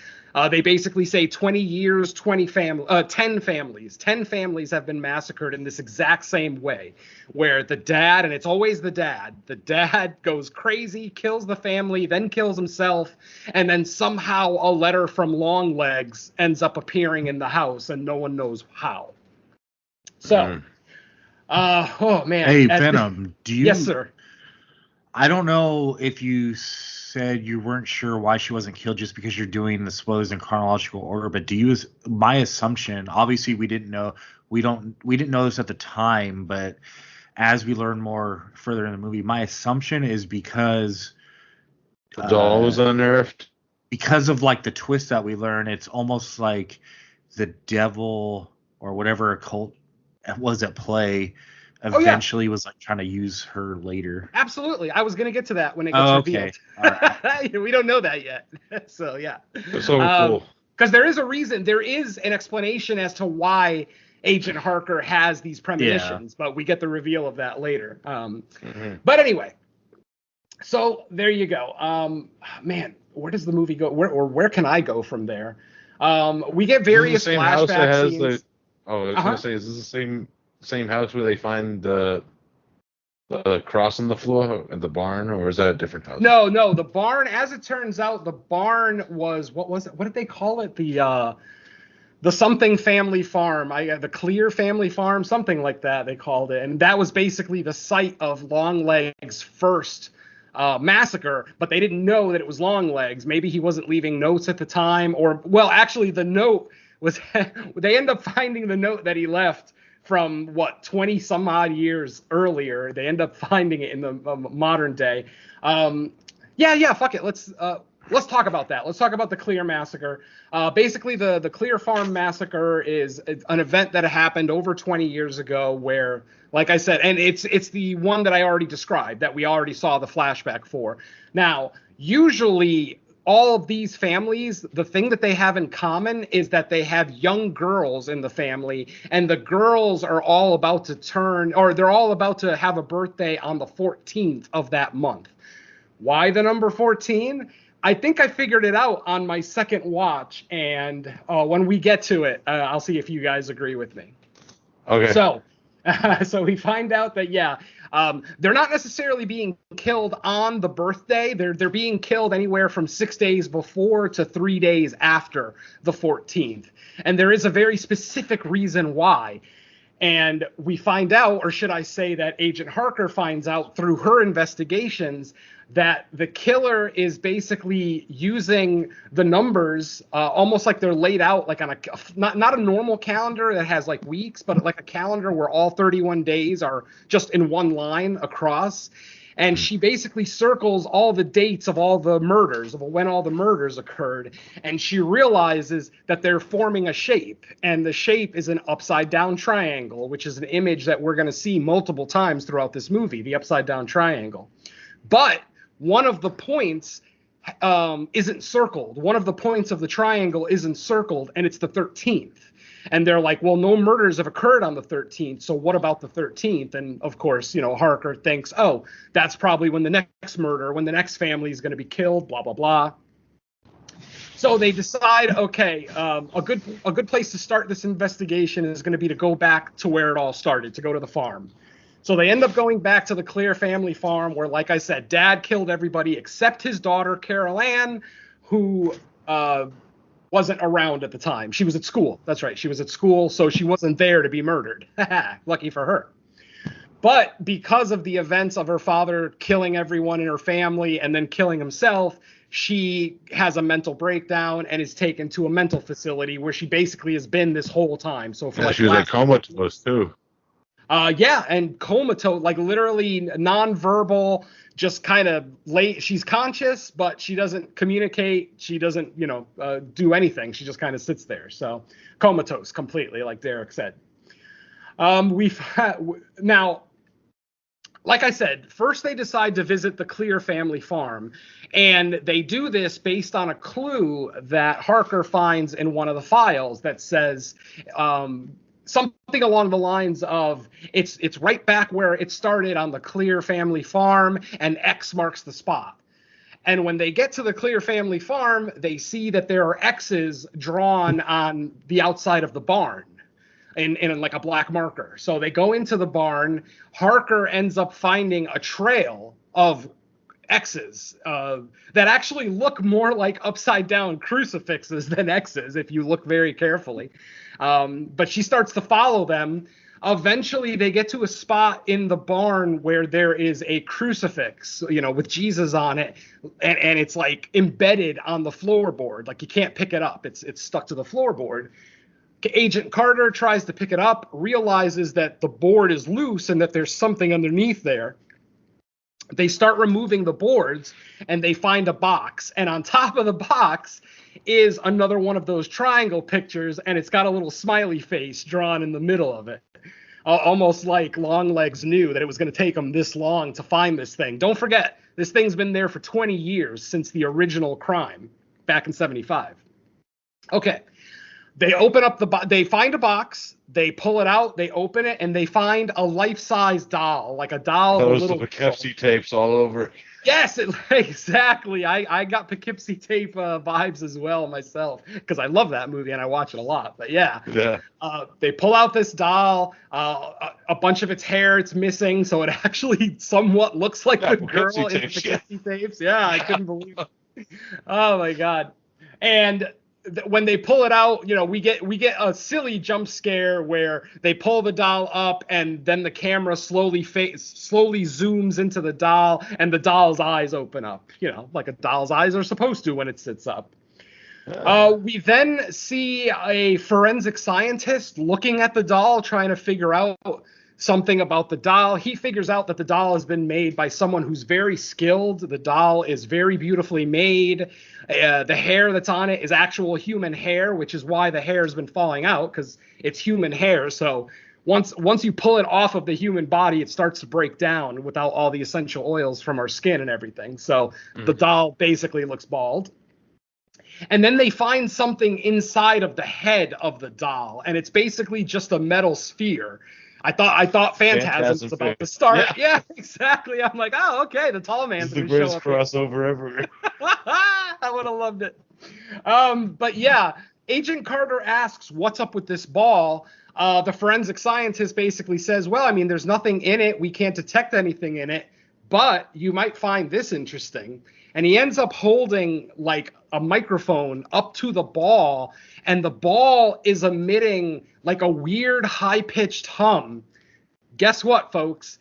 They basically say 20 years, 10 families. 10 families have been massacred in this exact same way, where the dad, and it's always the dad goes crazy, kills the family, then kills himself, and then somehow a letter from LongLegs ends up appearing in the house, and no one knows how. So, oh man. Hey, Venom, do you? Yes, sir. I don't know if you said you weren't sure why she wasn't killed just because you're doing the spoilers in chronological order, but my assumption, obviously we didn't know this at the time, but as we learn more further in the movie, my assumption is because the doll was unearthed. Because of like the twist that we learn, it's almost like the devil or whatever occult was at play eventually was like trying to use her later. Absolutely. I was going to get to that when it gets revealed. Okay. All right. We don't know that yet. So, yeah. That's so cool. Because there is a reason, there is an explanation as to why Agent Harker has these premonitions, but we get the reveal of that later. But anyway, so there you go. Man, where does the movie go? Where can I go from there? We get various flashback scenes. I was gonna say, is this the same house where they find the cross on the floor at the barn, or is that a different house? No, the barn. As it turns out, the barn was what was it? What did they call it? The something family farm. The Clear family farm, something like that. They called it, and that was basically the site of LongLegs' first massacre. But they didn't know that it was LongLegs. Maybe he wasn't leaving notes at the time, or well, actually, the note was. They end up finding the note that he left from 20 some odd years earlier. They end up finding it in the modern day. Fuck it. Let's talk about that. Let's talk about the Clear massacre. Basically, the Clear Farm massacre is an event that happened over 20 years ago where, like I said, and it's the one that I already described, that we already saw the flashback for. Now, usually all of these families, the thing that they have in common is that they have young girls in the family, and the girls are all about to they're all about to have a birthday on the 14th of that month. Why the number 14? I think I figured it out on my second watch, and when we get to it, I'll see if you guys agree with me. Okay. So we find out that, they're not necessarily being killed on the birthday. They're being killed anywhere from 6 days before to 3 days after the 14th. And there is a very specific reason why. And we find out, or should I say that Agent Harker finds out through her investigations, that the killer is basically using the numbers almost like they're laid out like on not a normal calendar that has like weeks, but like a calendar where all 31 days are just in one line across. And she basically circles all the dates of all the murders, of when all the murders occurred. And she realizes that they're forming a shape. And the shape is an upside down triangle, which is an image that we're going to see multiple times throughout this movie, the upside down triangle. But one of the points isn't circled. One of the points of the triangle isn't circled, and it's the 13th. And they're like, well, no murders have occurred on the 13th, so what about the 13th? And, of course, Harker thinks, oh, that's probably when the next family is going to be killed, blah, blah, blah. So they decide, okay, a good place to start this investigation is going to be to go back to where it all started, to go to the farm. So they end up going back to the Clear family farm where, like I said, Dad killed everybody except his daughter, Carol Ann, who wasn't around at the time. She was at school. That's right. She was at school, so she wasn't there to be murdered. Lucky for her. But because of the events of her father killing everyone in her family and then killing himself, she has a mental breakdown and is taken to a mental facility where she basically has been this whole time. So for she was like comatose too. And comatose, like literally nonverbal, just kind of late. She's conscious, but she doesn't communicate. She doesn't, do anything. She just kind of sits there. So comatose completely, like Derek said. Now, like I said, first they decide to visit the Clear family farm, and they do this based on a clue that Harker finds in one of the files that says, something along the lines of it's right back where it started on the Clear family farm, and X marks the spot. And when they get to the Clear family farm, they see that there are X's drawn on the outside of the barn in like a black marker. So they go into the barn. Harker ends up finding a trail of X's that actually look more like upside down crucifixes than X's if you look very carefully. But she starts to follow them. Eventually they get to a spot in the barn where there is a crucifix, with Jesus on it, and it's like embedded on the floorboard. Like you can't pick it up. It's stuck to the floorboard. Agent Carter tries to pick it up, realizes that the board is loose and that there's something underneath there. They start removing the boards, and they find a box. And on top of the box is another one of those triangle pictures, and it's got a little smiley face drawn in the middle of it. Almost like LongLegs knew that it was going to take them this long to find this thing. Don't forget, this thing's been there for 20 years since the original crime back in 75. Okay. They open up they find a box, they pull it out, they open it, and they find a life-size doll, like a doll of a Those little the girl. Poughkeepsie tapes all over. Yes, exactly. I got Poughkeepsie tape vibes as well myself, because I love that movie and I watch it a lot. But yeah, they pull out this doll. A bunch of its hair, it's missing, so it actually somewhat looks like the girl in the Poughkeepsie tapes. Yeah, I couldn't believe it. Oh my god. And when they pull it out, we get a silly jump scare where they pull the doll up and then the camera slowly zooms into the doll and the doll's eyes open up, like a doll's eyes are supposed to when it sits up. We then see a forensic scientist looking at the doll, trying to figure out something about the doll. He figures out that the doll has been made by someone who's very skilled. The doll is very beautifully made. The hair that's on it is actual human hair, which is why the hair has been falling out, because it's human hair. So once you pull it off of the human body, it starts to break down without all the essential oils from our skin and everything. So the doll basically looks bald. And then they find something inside of the head of the doll, and it's basically just a metal sphere. I thought Phantasm was about to start. Yeah, exactly. I'm like, oh, okay, the tall man's the greatest crossover ever. I would have loved it. But yeah, Agent Carter asks, what's up with this ball? The forensic scientist basically says, well, I mean, there's nothing in it. We can't detect anything in it, but you might find this interesting. And he ends up holding like a microphone up to the ball, and the ball is emitting like a weird high-pitched hum. Guess what, folks?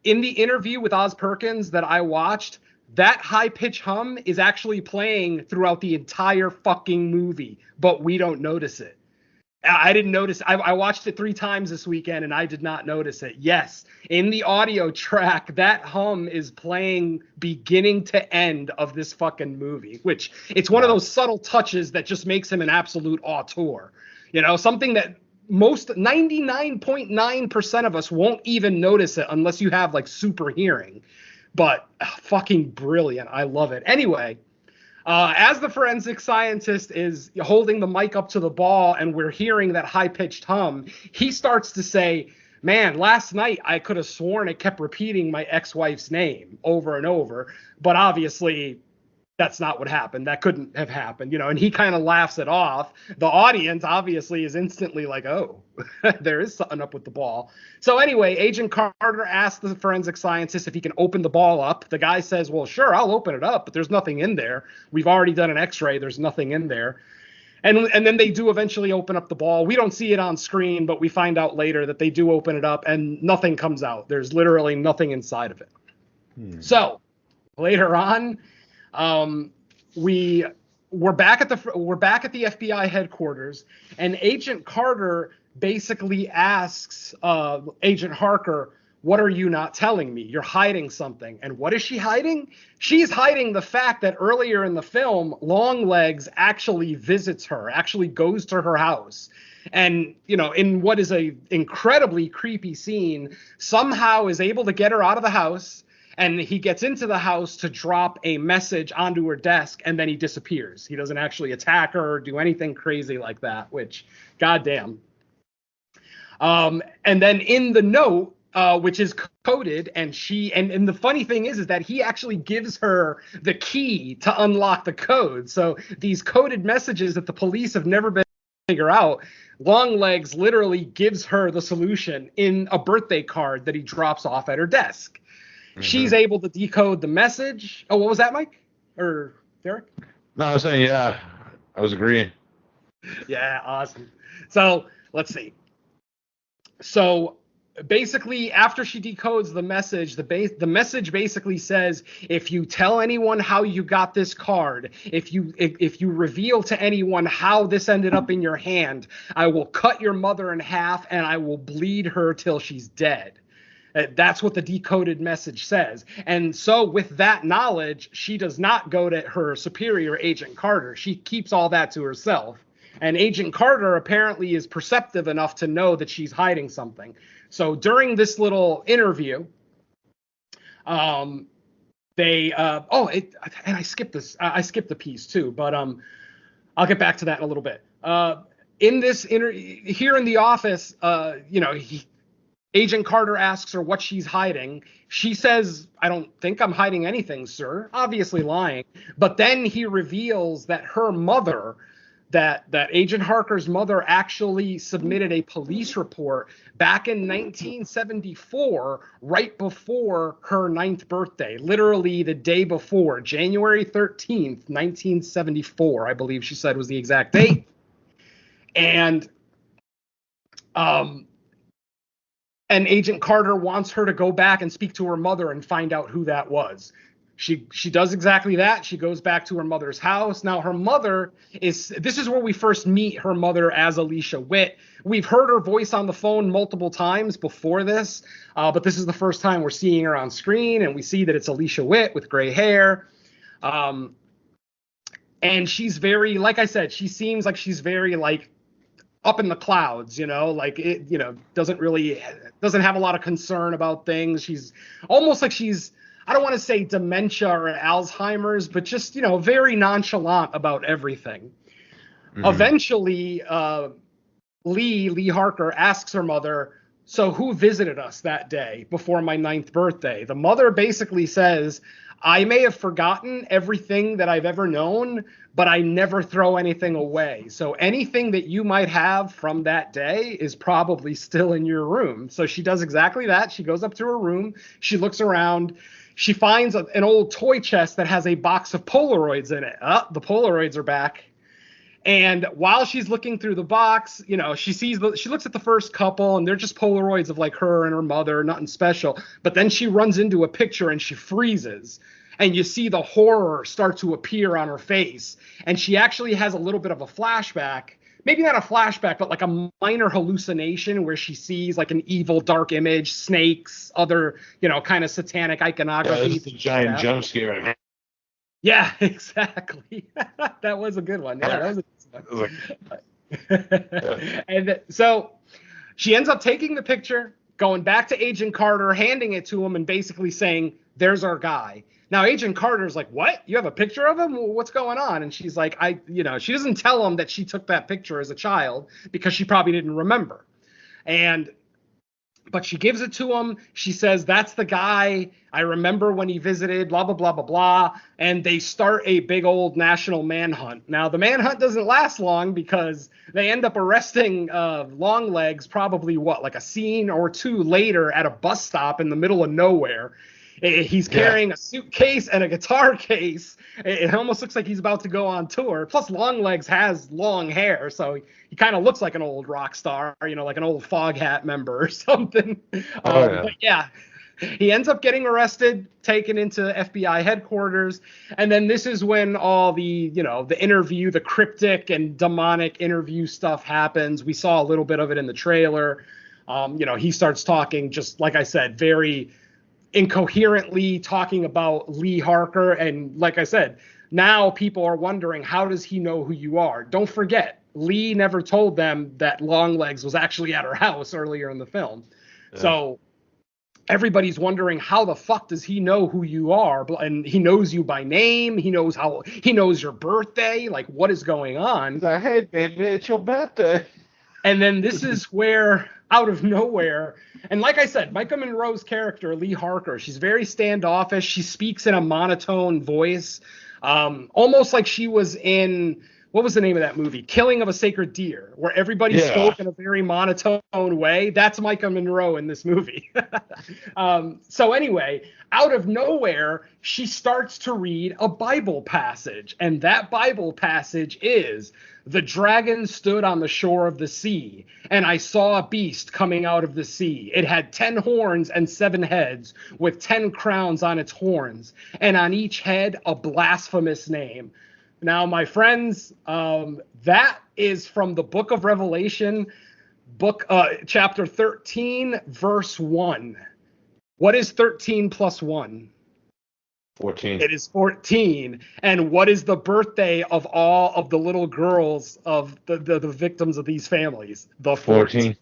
In the interview with Oz Perkins that I watched, that high-pitched hum is actually playing throughout the entire fucking movie, but we don't notice it. I didn't notice. I watched it 3 times this weekend, and I did not notice it. Yes, in the audio track, that hum is playing beginning to end of this fucking movie, which it's one of those subtle touches that just makes him an absolute auteur. Something that most 99.9% of us won't even notice it unless you have like super hearing. But fucking brilliant. I love it. Anyway. As the forensic scientist is holding the mic up to the ball and we're hearing that high-pitched hum, he starts to say, man, last night I could have sworn it kept repeating my ex-wife's name over and over, but obviously that's not what happened. That couldn't have happened, and he kind of laughs it off. The audience obviously is instantly like, oh, there is something up with the ball. So anyway, Agent Carter asks the forensic scientist if he can open the ball up. The guy says, well, sure, I'll open it up, but there's nothing in there. We've already done an x-ray. There's nothing in there. And then they do eventually open up the ball. We don't see it on screen, but we find out later that they do open it up and nothing comes out. There's literally nothing inside of it. So later on, we're back at the FBI headquarters, and Agent Carter basically asks Agent Harker, what are you not telling me? You're hiding something. And what is she hiding? She's hiding the fact that earlier in the film, LongLegs actually visits her, actually goes to her house. And, in what is a incredibly creepy scene, somehow is able to get her out of the house. And he gets into the house to drop a message onto her desk, and then he disappears. He doesn't actually attack her or do anything crazy like that, which, goddamn. And then in the note, which is coded, and the funny thing is that he actually gives her the key to unlock the code. So these coded messages that the police have never been able to figure out, LongLegs literally gives her the solution in a birthday card that he drops off at her desk. She's able to decode the message. Oh, what was that, Mike? Or Derek? No, I was saying, yeah. I was agreeing. Yeah, awesome. So, let's see. So, basically, after she decodes the message, the message basically says, if you tell anyone how you got this card, if you reveal to anyone how this ended up in your hand, I will cut your mother in half and I will bleed her till she's dead. That's what the decoded message says. And so with that knowledge, she does not go to her superior, Agent Carter. She keeps all that to herself. And Agent Carter apparently is perceptive enough to know that she's hiding something. So during this little interview, and I skipped this. I skipped the piece too, but I'll get back to that in a little bit. In this here in the office, Agent Carter asks her what she's hiding. She says, "I don't think I'm hiding anything, sir." Obviously lying. But then he reveals that her mother, that Agent Harker's mother, actually submitted a police report back in 1974, right before her 9th birthday, literally the day before, January 13th, 1974, I believe she said was the exact date. And Agent Carter wants her to go back and speak to her mother and find out who that was. She does exactly that. She goes back to her mother's house. Now, her mother this is where we first meet her mother as Alicia Witt. We've heard her voice on the phone multiple times before this, but this is the first time we're seeing her on screen, and we see that it's Alicia Witt with gray hair. And she's very, like I said, she seems like she's very like up in the clouds, like it, doesn't have a lot of concern about things. She's almost like I don't want to say dementia or Alzheimer's, but just, very nonchalant about everything. Mm-hmm. Eventually, Lee Harker asks her mother, "So who visited us that day before my 9th birthday?" The mother basically says, "I may have forgotten everything that I've ever known, but I never throw anything away. So anything that you might have from that day is probably still in your room." So she does exactly that. She goes up to her room. She looks around. She finds an old toy chest that has a box of Polaroids in it. The Polaroids are back. And while she's looking through the box, she looks at the first couple, and they're just Polaroids of like her and her mother, nothing special. But then she runs into a picture and she freezes. And you see the horror start to appear on her face. And she actually has a little bit of a flashback. Maybe not a flashback, but like a minor hallucination where she sees like an evil dark image, snakes, other, kind of satanic iconography. Yeah, it's a giant jump scare. Yeah, exactly. That was a good one. Yeah, that was a good one. And so she ends up taking the picture, going back to Agent Carter, handing it to him, and basically saying, "There's our guy." Now, Agent Carter's like, "What? You have a picture of him? What's going on?" And she's like, she doesn't tell him that she took that picture as a child because she probably didn't remember. But she gives it to him. She says, "That's the guy. I remember when he visited, blah, blah, blah, blah, blah." And they start a big old national manhunt. Now, the manhunt doesn't last long because they end up arresting LongLegs probably, like a scene or two later at a bus stop in the middle of nowhere. He's carrying a suitcase and a guitar case. It almost looks like he's about to go on tour. Plus, LongLegs has long hair, so he kind of looks like an old rock star, like an old Foghat member or something. But yeah, he ends up getting arrested, taken into FBI headquarters, and then this is when all the, the interview, the cryptic and demonic interview stuff happens. We saw a little bit of it in the trailer. He starts talking, just like I said, very incoherently talking about Lee Harker. And like I said, now people are wondering, how does he know who you are? Don't forget, Lee never told them that LongLegs was actually at her house earlier in the film. Yeah. So everybody's wondering, how the fuck does he know who you are? And he knows you by name. He knows your birthday. Like, what is going on? Hey, baby, it's your birthday. And then this is where, out of nowhere, and like I said, Maika Monroe's character, Lee Harker, she's very standoffish. She speaks in a monotone voice, almost like she was in, what was the name of that movie? Killing of a Sacred Deer, where everybody spoke in a very monotone way. That's Maika Monroe in this movie. So anyway, out of nowhere, she starts to read a Bible passage. And that Bible passage is, "The dragon stood on the shore of the sea, and I saw a beast coming out of the sea. It had 10 horns and 7 heads, with 10 crowns on its horns, and on each head a blasphemous name." Now, my friends, that is from the book of Revelation, chapter 13, verse 1. What is 13 plus 1? 14. It is 14. And what is the birthday of all of the little girls of the victims of these families? The 14th.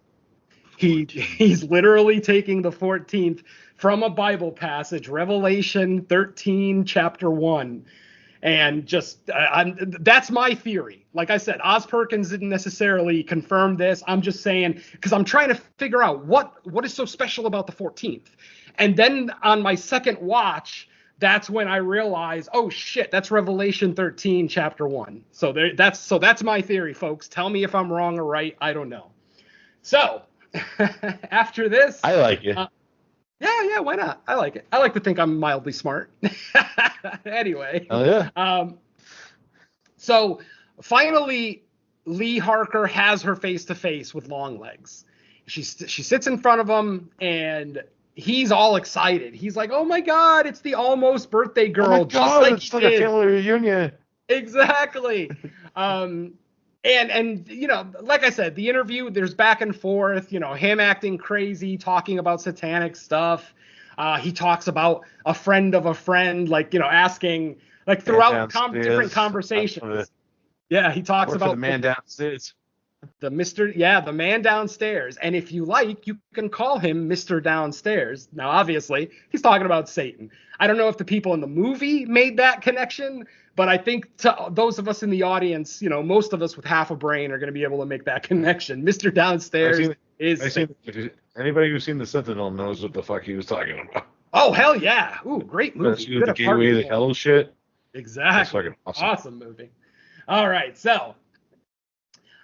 He's literally taking the 14th from a Bible passage, Revelation 13, chapter 1. And just that's my theory. Like I said, Oz Perkins didn't necessarily confirm this. I'm just saying, because I'm trying to figure out what is so special about the 14th. And then on my second watch, that's when I realized, oh shit, that's Revelation 13, chapter 1. So that's my theory, folks. Tell me if I'm wrong or right. I don't know. So after this, I like it. Yeah, why not? I like it. I like to think I'm mildly smart. Anyway. Oh, yeah. So finally, Lee Harker has her face-to-face with LongLegs. She sits in front of him, and he's all excited. He's like, oh, my God, it's the almost birthday girl. Oh, my God, it's like a family reunion. Exactly. And you know, like I said, the interview, there's back and forth, you know, him acting crazy, talking about satanic stuff. He talks about a friend of a friend, like, you know, asking, like, throughout different conversations. Yeah, he talks about the man downstairs. The man downstairs. And if you like, you can call him Mr. Downstairs. Now, obviously, he's talking about Satan. I don't know if the people in the movie made that connection, but I think to those of us in the audience, you know, most of us with half a brain are going to be able to make that connection. Mr. Downstairs is... Anybody who's seen The Sentinel knows what the fuck he was talking about. Oh, hell yeah. Ooh, great movie. The gateway to hell shit. Exactly. That's awesome movie. All right, so...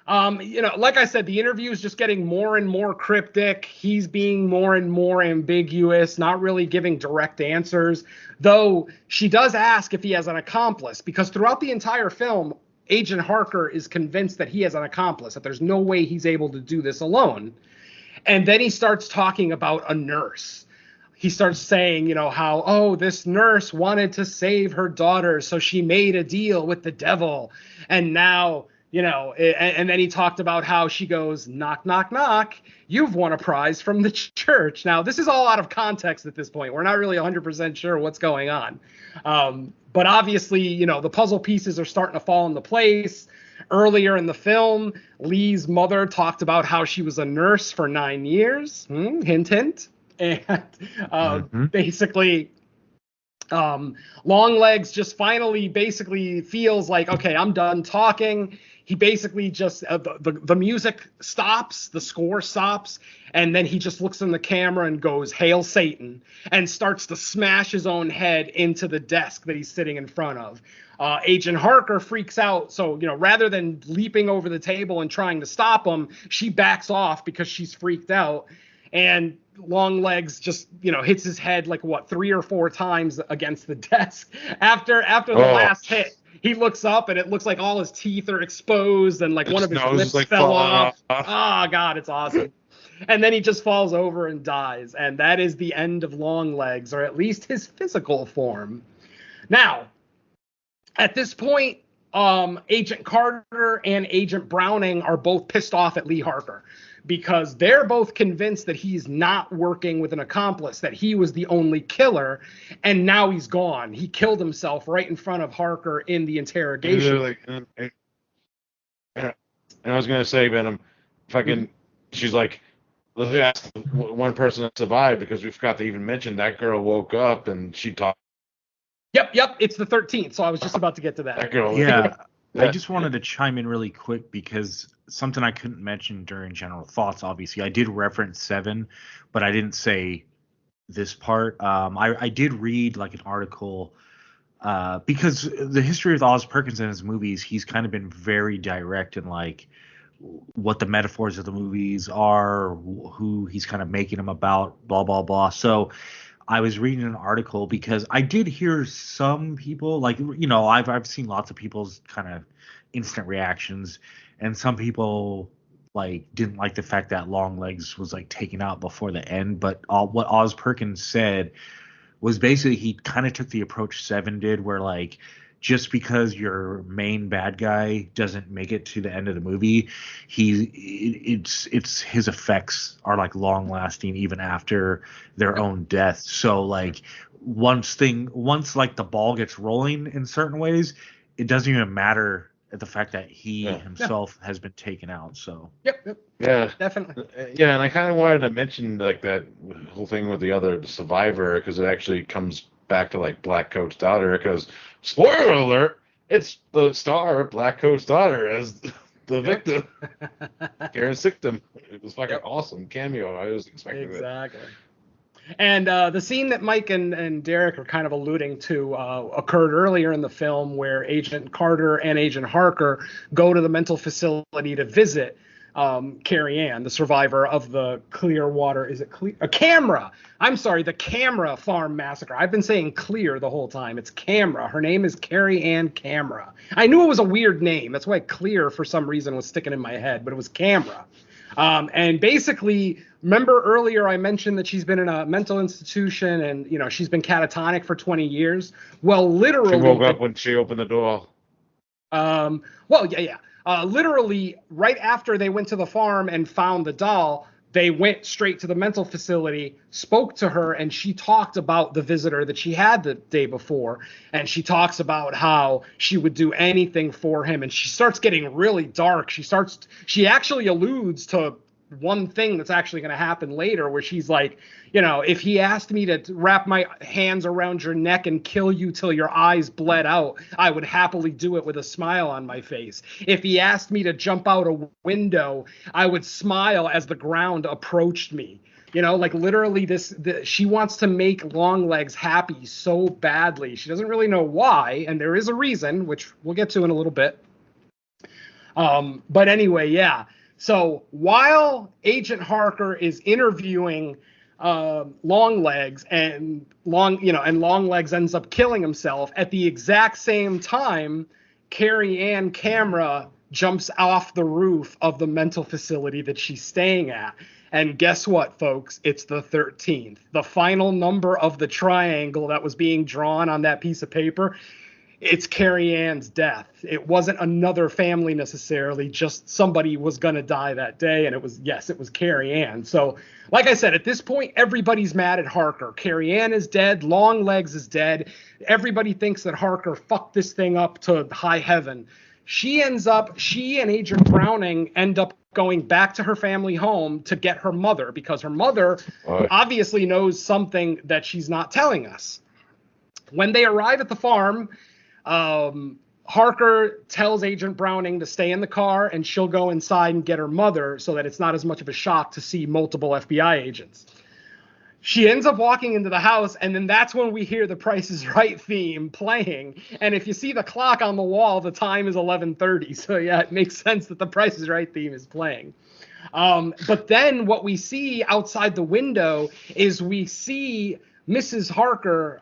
you know, like I said, the interview is just getting more and more cryptic. He's being more and more ambiguous, not really giving direct answers, though she does ask if he has an accomplice, because throughout the entire film, Agent Harker is convinced that he has an accomplice, that there's no way he's able to do this alone. And then he starts talking about a nurse. He starts saying, you know, how, oh, this nurse wanted to save her daughter, so she made a deal with the devil. And now... You know, and then he talked about how she goes, knock, knock, knock. You've won a prize from the church. Now, this is all out of context at this point. We're not really 100% sure what's going on. But obviously, you know, the puzzle pieces are starting to fall into place. Earlier in the film, Lee's mother talked about how she was a nurse for 9 years. Hint, hint. And basically... LongLegs just finally basically feels like, okay, I'm done talking. He basically just the music stops, the score stops, and then he just looks in the camera and goes, "Hail Satan," and starts to smash his own head into the desk that he's sitting in front of. Agent Harker freaks out, so, you know, rather than leaping over the table and trying to stop him, she backs off because she's freaked out. And LongLegs just, you know, hits his head like 3 or 4 times against the desk. After the last hit, he looks up and it looks like all his teeth are exposed and like one of his lips fell off. Oh God, it's awesome. And then he just falls over and dies. And that is the end of LongLegs, or at least his physical form. Now, at this point, Agent Carter and Agent Browning are both pissed off at Lee Harker, because they're both convinced that he's not working with an accomplice, that he was the only killer, and now he's gone. He killed himself right in front of Harker in the interrogation. And I was going to say, Venom, she's like, let's ask one person that survived, because we forgot to even mention that girl woke up and she talked. Yep, it's the 13th, so I was just about to get to that. That girl. Yeah. I just wanted to chime in really quick because something I couldn't mention during general thoughts, obviously. I did reference 7, but I didn't say this part. I did read like an article because the history of Oz Perkins and his movies, he's kind of been very direct in like what the metaphors of the movies are, who he's kind of making them about, blah, blah, blah. So I was reading an article because I did hear some people, like, you know, I've seen lots of people's kind of instant reactions, and some people like didn't like the fact that LongLegs was like taken out before the end. But what Oz Perkins said was basically he kind of took the approach 7 did, where like just because your main bad guy doesn't make it to the end of the movie, it's his effects are like long lasting even after their own death. So like once like the ball gets rolling in certain ways, it doesn't even matter the fact that he himself has been taken out. So yep. Yeah, definitely. Yeah, and I kind of wanted to mention like that whole thing with the other survivor, because it actually comes back to like Black Coat's daughter. It goes, spoiler alert, it's the star of Black Coat's daughter as the victim. Karen Sickton. It was fucking awesome cameo. I was expecting that. Exactly. And the scene that Mike and Derek are kind of alluding to occurred earlier in the film, where Agent Carter and Agent Harker go to the mental facility to visit Carrie Ann, the survivor of the Clearwater. Is it Camera? I'm sorry, the Camera Farm Massacre. I've been saying Clear the whole time. It's Camera. Her name is Carrie Ann Camera. I knew it was a weird name. That's why Clear, for some reason, was sticking in my head, but it was Camera. And basically, remember earlier I mentioned that she's been in a mental institution and, you know, she's been catatonic for 20 years. Well, literally. She woke up when she opened the door. Literally, right after they went to the farm and found the doll, they went straight to the mental facility, spoke to her, and she talked about the visitor that she had the day before. And she talks about how she would do anything for him. And she starts getting really dark. She actually alludes to one thing that's actually going to happen later, where she's like, you know, if he asked me to wrap my hands around your neck and kill you till your eyes bled out, I would happily do it with a smile on my face. If he asked me to jump out a window, I would smile as the ground approached me. You know, like literally she wants to make LongLegs happy so badly. She doesn't really know why, and there is a reason, which we'll get to in a little bit. But anyway, yeah. So while Agent Harker is interviewing LongLegs and LongLegs ends up killing himself, at the exact same time, Carrie Ann Camera jumps off the roof of the mental facility that she's staying at. And guess what, folks? It's the 13th. The final number of the triangle that was being drawn on that piece of paper. It's Carrie Ann's death. It wasn't another family necessarily, just somebody was going to die that day. And it was Carrie Ann. So like I said, at this point, everybody's mad at Harker. Carrie Ann is dead. LongLegs is dead. Everybody thinks that Harker fucked this thing up to high heaven. She and Agent Browning end up going back to her family home to get her mother, because her mother obviously knows something that she's not telling us. When they arrive at the farm, Harker tells Agent Browning to stay in the car and she'll go inside and get her mother so that it's not as much of a shock to see multiple FBI agents. She ends up walking into the house, and then that's when we hear the Price is Right theme playing. And if you see the clock on the wall, the time is 11:30. So yeah, it makes sense that the Price is Right theme is playing. But then what we see outside the window is we see Mrs. Harker,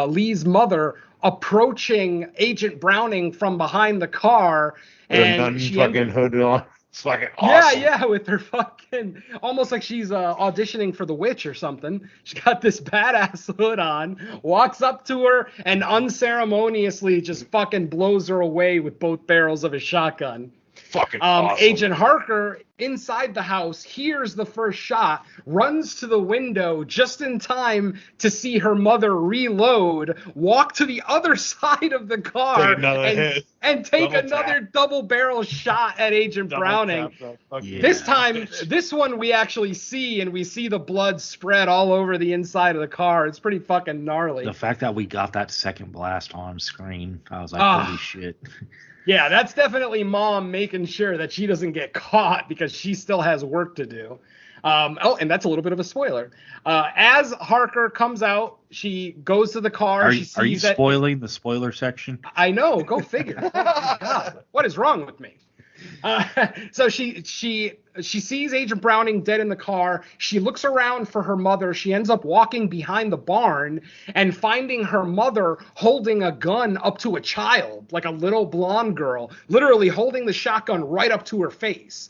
Lee's mother, approaching Agent Browning from behind the car, and she fucking hood on. It's fucking awesome. Yeah, with her fucking, almost like she's auditioning for The Witch or something. She got this badass hood on, walks up to her, and unceremoniously just fucking blows her away with both barrels of a shotgun. Fucking awesome. Agent Harker, inside the house, hears the first shot, runs to the window just in time to see her mother reload, walk to the other side of the car, and take another double barrel shot at Agent Browning. This one we actually see, and we see the blood spread all over the inside of the car. It's pretty fucking gnarly. The fact that we got that second blast on screen, I was like, holy shit. Yeah, that's definitely Mom making sure that she doesn't get caught because she still has work to do. And that's a little bit of a spoiler. As Harker comes out, she goes to the car. Are you spoiling the spoiler section? I know. Go figure. Oh my God, what is wrong with me? So she sees Agent Browning dead in the car. She looks around for her mother. She ends up walking behind the barn and finding her mother holding a gun up to a child, like a little blonde girl, literally holding the shotgun right up to her face.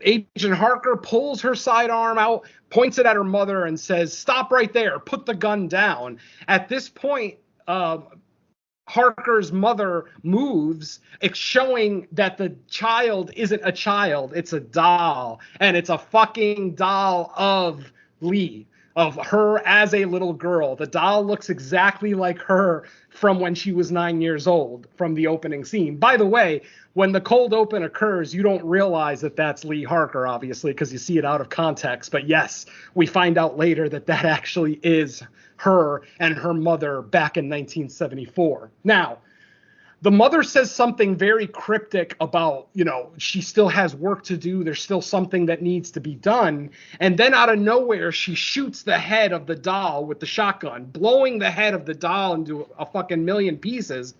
Agent Harker pulls her sidearm out, points it at her mother, and says, "Stop right there. Put the gun down." At this point, Harker's mother moves, showing that the child isn't a child, it's a doll, and it's a fucking doll of Lee. of her as a little girl. The doll looks exactly like her from when she was 9 years old from the opening scene. By the way, when the cold open occurs, you don't realize that that's Lee Harker, obviously, because you see it out of context. But yes, we find out later that that actually is her and her mother back in 1974. Now, the mother says something very cryptic about, she still has work to do. There's still something that needs to be done. And then out of nowhere, she shoots the head of the doll with the shotgun, blowing the head of the doll into a fucking million pieces.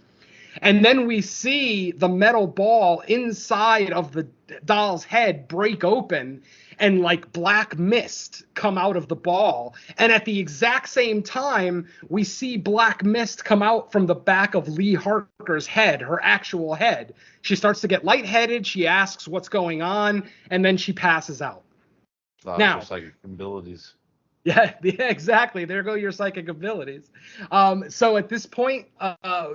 And then we see the metal ball inside of the doll's head break open and like black mist come out of the ball. And at the exact same time, we see black mist come out from the back of Lee Harker's head, her actual head. She starts to get lightheaded. She asks what's going on, and then she passes out. Now, psychic abilities. Yeah, exactly. There go your psychic abilities. So at this point,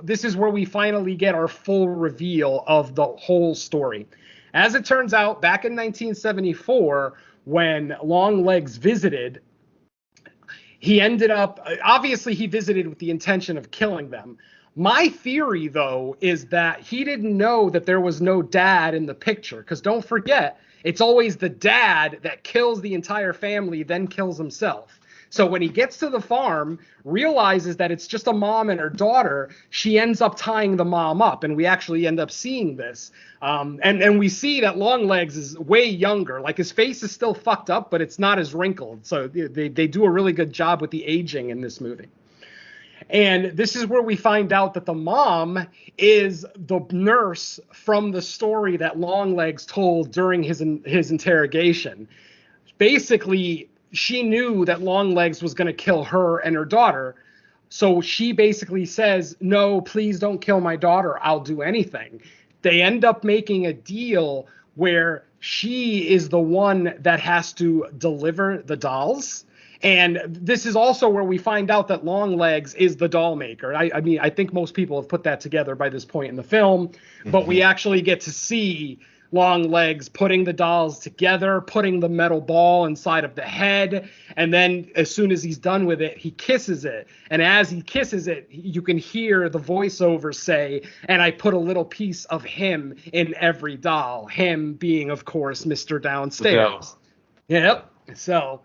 this is where we finally get our full reveal of the whole story. As it turns out, back in 1974, when LongLegs visited, he ended up, obviously he visited with the intention of killing them. My theory, though, is that he didn't know that there was no dad in the picture, because don't forget, it's always the dad that kills the entire family, then kills himself. So when he gets to the farm, realizes that it's just a mom and her daughter, she ends up tying the mom up, and we actually end up seeing this. And we see that LongLegs is way younger. Like, his face is still fucked up, but it's not as wrinkled. So they do a really good job with the aging in this movie. And this is where we find out that the mom is the nurse from the story that LongLegs told during his interrogation. Basically, she knew that LongLegs was going to kill her and her daughter. So she basically says, no, please don't kill my daughter. I'll do anything. They end up making a deal where she is the one that has to deliver the dolls. And this is also where we find out that LongLegs is the doll maker. I mean, I think most people have put that together by this point in the film, but we actually get to see LongLegs putting the dolls together, putting the metal ball inside of the head, and then as soon as he's done with it, he kisses it. And as he kisses it, you can hear the voiceover say, and I put a little piece of him in every doll, him being, of course, Mr. Downstairs. Yep. So,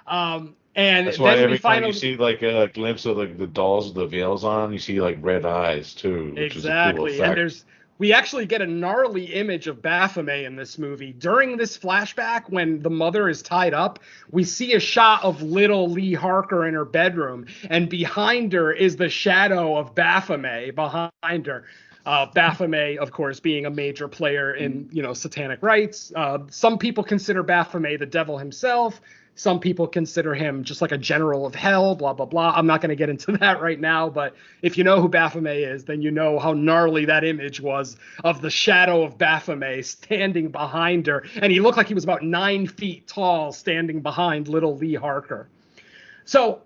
and that's why then every time you see like a glimpse of like the dolls with the veils on, you see like red eyes too. Which exactly. Is a cool effect. And we actually get a gnarly image of Baphomet in this movie. During this flashback, when the mother is tied up, we see a shot of little Lee Harker in her bedroom, and behind her is the shadow of Baphomet behind her. Baphomet, of course, being a major player in, satanic rites. Some people consider Baphomet the devil himself. Some people consider him just like a general of hell, blah, blah, blah. I'm not going to get into that right now, but if you know who Baphomet is, then you know how gnarly that image was of the shadow of Baphomet standing behind her. And he looked like he was about 9 feet tall standing behind little Lee Harker. So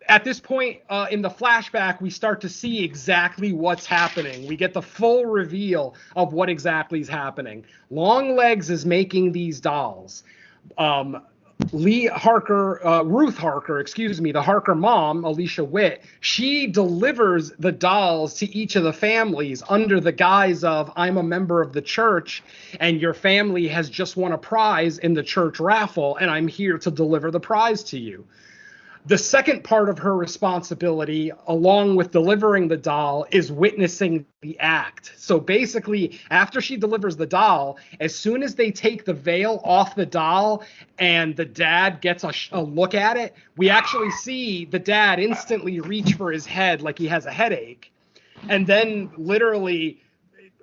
at this point in the flashback, we start to see exactly what's happening. We get the full reveal of what exactly is happening. LongLegs is making these dolls. Ruth Harker, the Harker mom, Alicia Witt, she delivers the dolls to each of the families under the guise of, I'm a member of the church and your family has just won a prize in the church raffle and I'm here to deliver the prize to you. The second part of her responsibility, along with delivering the doll, is witnessing the act. So basically, after she delivers the doll, as soon as they take the veil off the doll and the dad gets a look at it, we actually see the dad instantly reach for his head like he has a headache. And then literally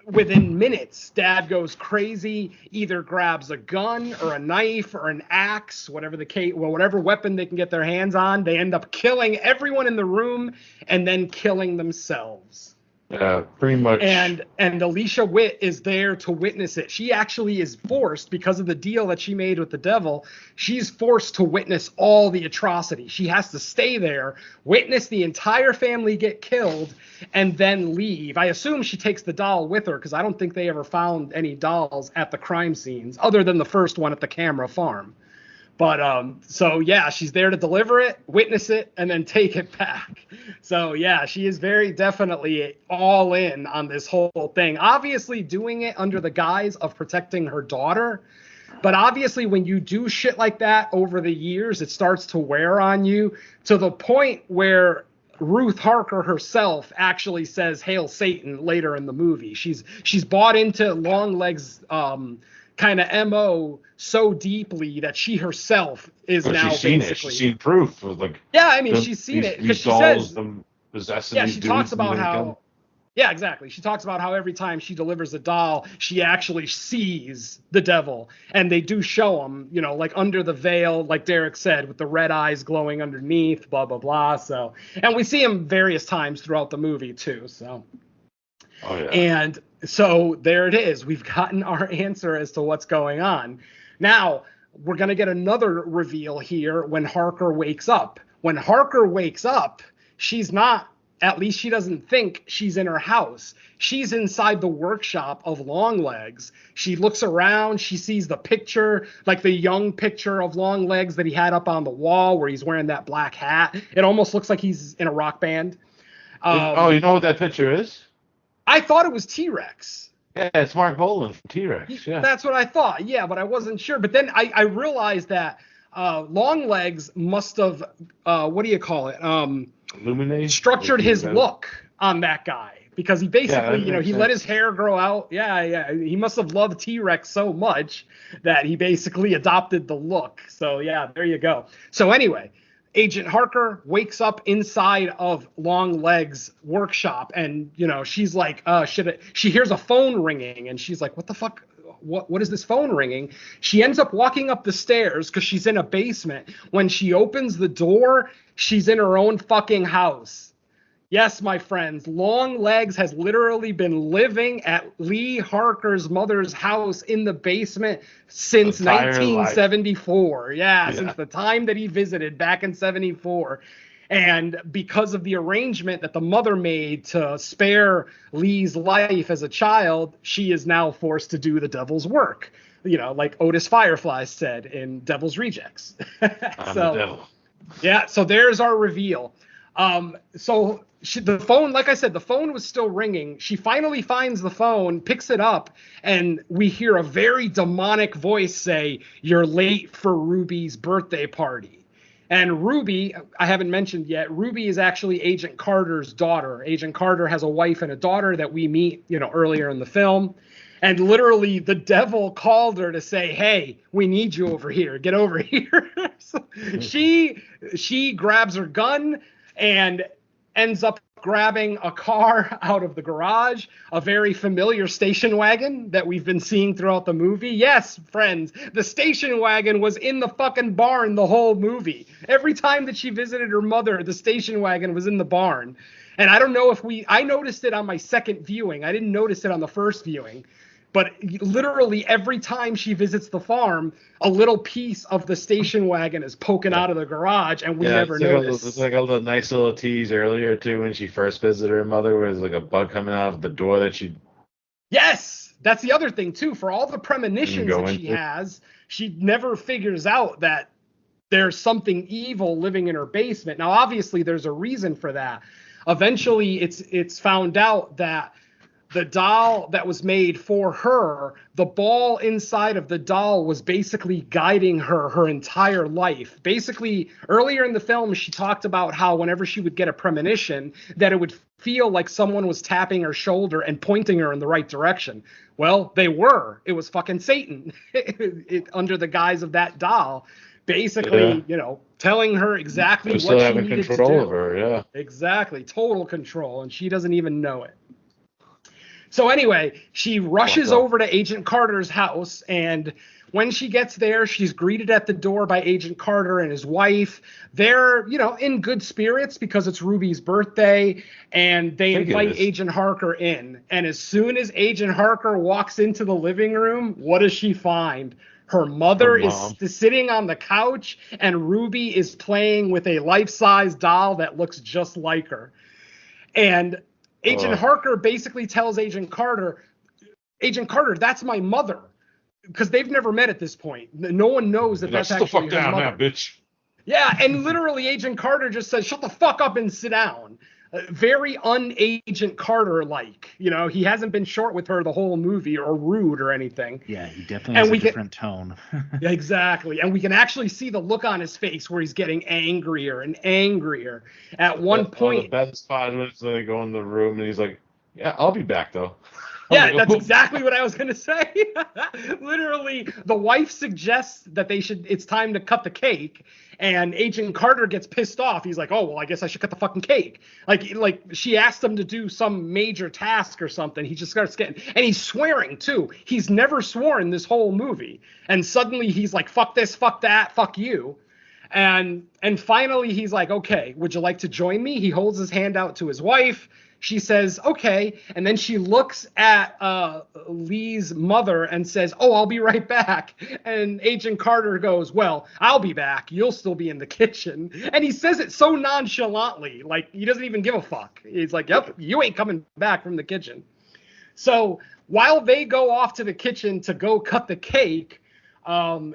within minutes, dad goes crazy, either grabs a gun or a knife or an axe, whatever weapon they can get their hands on. They end up killing everyone in the room and then killing themselves. Yeah, pretty much. And Alicia Witt is there to witness it. She actually is forced, because of the deal that she made with the devil, she's forced to witness all the atrocity. She has to stay there, witness the entire family get killed, and then leave. I assume she takes the doll with her, because I don't think they ever found any dolls at the crime scenes, other than the first one at the camera farm. But so yeah, she's there to deliver it, witness it, and then take it back. So yeah, she is very definitely all in on this whole thing. Obviously doing it under the guise of protecting her daughter. But obviously when you do shit like that over the years, it starts to wear on you to the point where Ruth Harker herself actually says "Hail Satan" later in the movie. She's bought into LongLegs kind of MO so deeply that she herself is now seen basically. She's seen proof of like. Yeah, I mean, she's seen it because she says. Yeah, she talks about how. Yeah, exactly. She talks about how every time she delivers a doll, she actually sees the devil, and they do show him, you know, like under the veil, like Derek said, with the red eyes glowing underneath, blah blah blah. So, and we see him various times throughout the movie too. So. Oh yeah. And so there it is. We've gotten our answer as to what's going on. Now, we're going to get another reveal here when Harker wakes up. When Harker wakes up, she's not, at least she doesn't think she's in her house. She's inside the workshop of LongLegs. She looks around. She sees the picture, like the young picture of LongLegs that he had up on the wall where he's wearing that black hat. It almost looks like he's in a rock band. You know what that picture is? I thought it was T-Rex. Yeah, it's Mark Bolan from T-Rex. Yeah, that's what I thought. Yeah, but I wasn't sure. But then I realized that LongLegs must have what do you call it? Illuminate. Structured his look on that guy because he basically, he let his hair grow out. Yeah. He must have loved T-Rex so much that he basically adopted the look. So yeah, there you go. So anyway. Agent Harker wakes up inside of LongLegs' workshop, and she's like, she hears a phone ringing, and she's like, what the fuck? What is this phone ringing? She ends up walking up the stairs because she's in a basement. When she opens the door, she's in her own fucking house. Yes, my friends, LongLegs has literally been living at Lee Harker's mother's house in the basement since 1974. Yeah, since the time that he visited back in 74. And because of the arrangement that the mother made to spare Lee's life as a child, she is now forced to do the devil's work. Like Otis Firefly said in Devil's Rejects. I'm the devil. Yeah, so there's our reveal. The phone, like I said, the phone was still ringing. She finally finds the phone, picks it up, and we hear a very demonic voice say, "You're late for Ruby's birthday party." And Ruby, I haven't mentioned yet, Ruby is actually Agent Carter's daughter. Agent Carter has a wife and a daughter that we meet, earlier in the film. And literally the devil called her to say, "Hey, we need you over here. Get over here." So she grabs her gun and ends up grabbing a car out of the garage, a very familiar station wagon that we've been seeing throughout the movie. Yes, friends, the station wagon was in the fucking barn the whole movie. Every time that she visited her mother, the station wagon was in the barn. And I don't know if I noticed it on my second viewing. I didn't notice it on the first viewing. But literally every time she visits the farm, a little piece of the station wagon is poking out of the garage, and we never noticed. It's like a little nice little tease earlier, too, when she first visited her mother, where there's like a bug coming out of the door that she... Yes! That's the other thing, too. For all the premonitions that she has, she never figures out that there's something evil living in her basement. Now, obviously, there's a reason for that. Eventually, it's found out that the doll that was made for her, the ball inside of the doll was basically guiding her entire life. Basically, earlier in the film, she talked about how whenever she would get a premonition, that it would feel like someone was tapping her shoulder and pointing her in the right direction. Well, they were. It was fucking Satan under the guise of that doll. Basically, telling her exactly what she needed to do. Still having control of her, yeah. Exactly. Total control, and she doesn't even know it. So anyway, she rushes over to Agent Carter's house, and when she gets there, she's greeted at the door by Agent Carter and his wife. They're, in good spirits because it's Ruby's birthday, and they invite Agent Harker in. And as soon as Agent Harker walks into the living room, what does she find? Her mother is sitting on the couch, and Ruby is playing with a life-size doll that looks just like her. And Agent Harker basically tells Agent Carter, "Agent Carter, that's my mother." because they've never met at this point. No one knows that that's actually the fuck down her now, mother. bitch. Yeah, and literally Agent Carter just says, shut the fuck up and sit down. Very un-Agent Carter-like. You know, he hasn't been short with her the whole movie or rude or anything. Yeah, he definitely has a different tone. Yeah, exactly. And we can actually see the look on his face where he's getting angrier and angrier. At one point... The best part is when they go in the room and he's like, yeah, I'll be back, though. Yeah, that's exactly what I was going to say. Literally, the wife suggests that it's time to cut the cake, and Agent Carter gets pissed off. He's like, oh, well, I guess I should cut the fucking cake. Like she asked him to do some major task or something. He just starts and he's swearing, too. He's never sworn this whole movie. And suddenly he's like, fuck this, fuck that, fuck you. And finally he's like, okay, would you like to join me? He holds his hand out to his wife. She says, okay. And then she looks at Lee's mother and says, oh, I'll be right back. And Agent Carter goes, well, I'll be back. You'll still be in the kitchen. And he says it so nonchalantly, like he doesn't even give a fuck. He's like, yep, you ain't coming back from the kitchen. So while they go off to the kitchen to go cut the cake,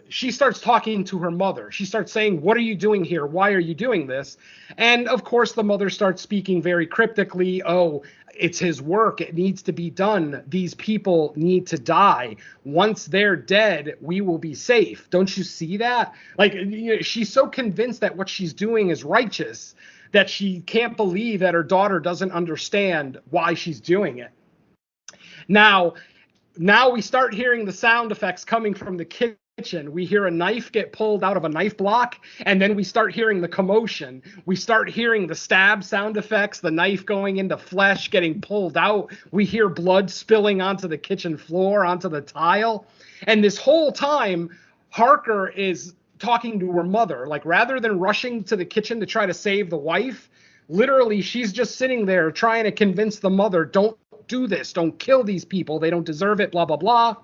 she starts talking to her mother. She starts saying, what are you doing here? Why are you doing this? And of course, the mother starts speaking very cryptically. Oh, it's his work. It needs to be done. These people need to die. Once they're dead, we will be safe. Don't you see that? Like, you know, she's so convinced that what she's doing is righteous that she can't believe that her daughter doesn't understand why she's doing it. Now we start hearing the sound effects coming from the kitchen. We hear a knife get pulled out of a knife block, and then we start hearing the commotion. We start hearing the stab sound effects, the knife going into flesh, getting pulled out. We hear blood spilling onto the kitchen floor, onto the tile. And this whole time, Harker is talking to her mother. Like, rather than rushing to the kitchen to try to save the wife, literally she's just sitting there trying to convince the mother, don't do this, don't kill these people, they don't deserve it, blah, blah, blah.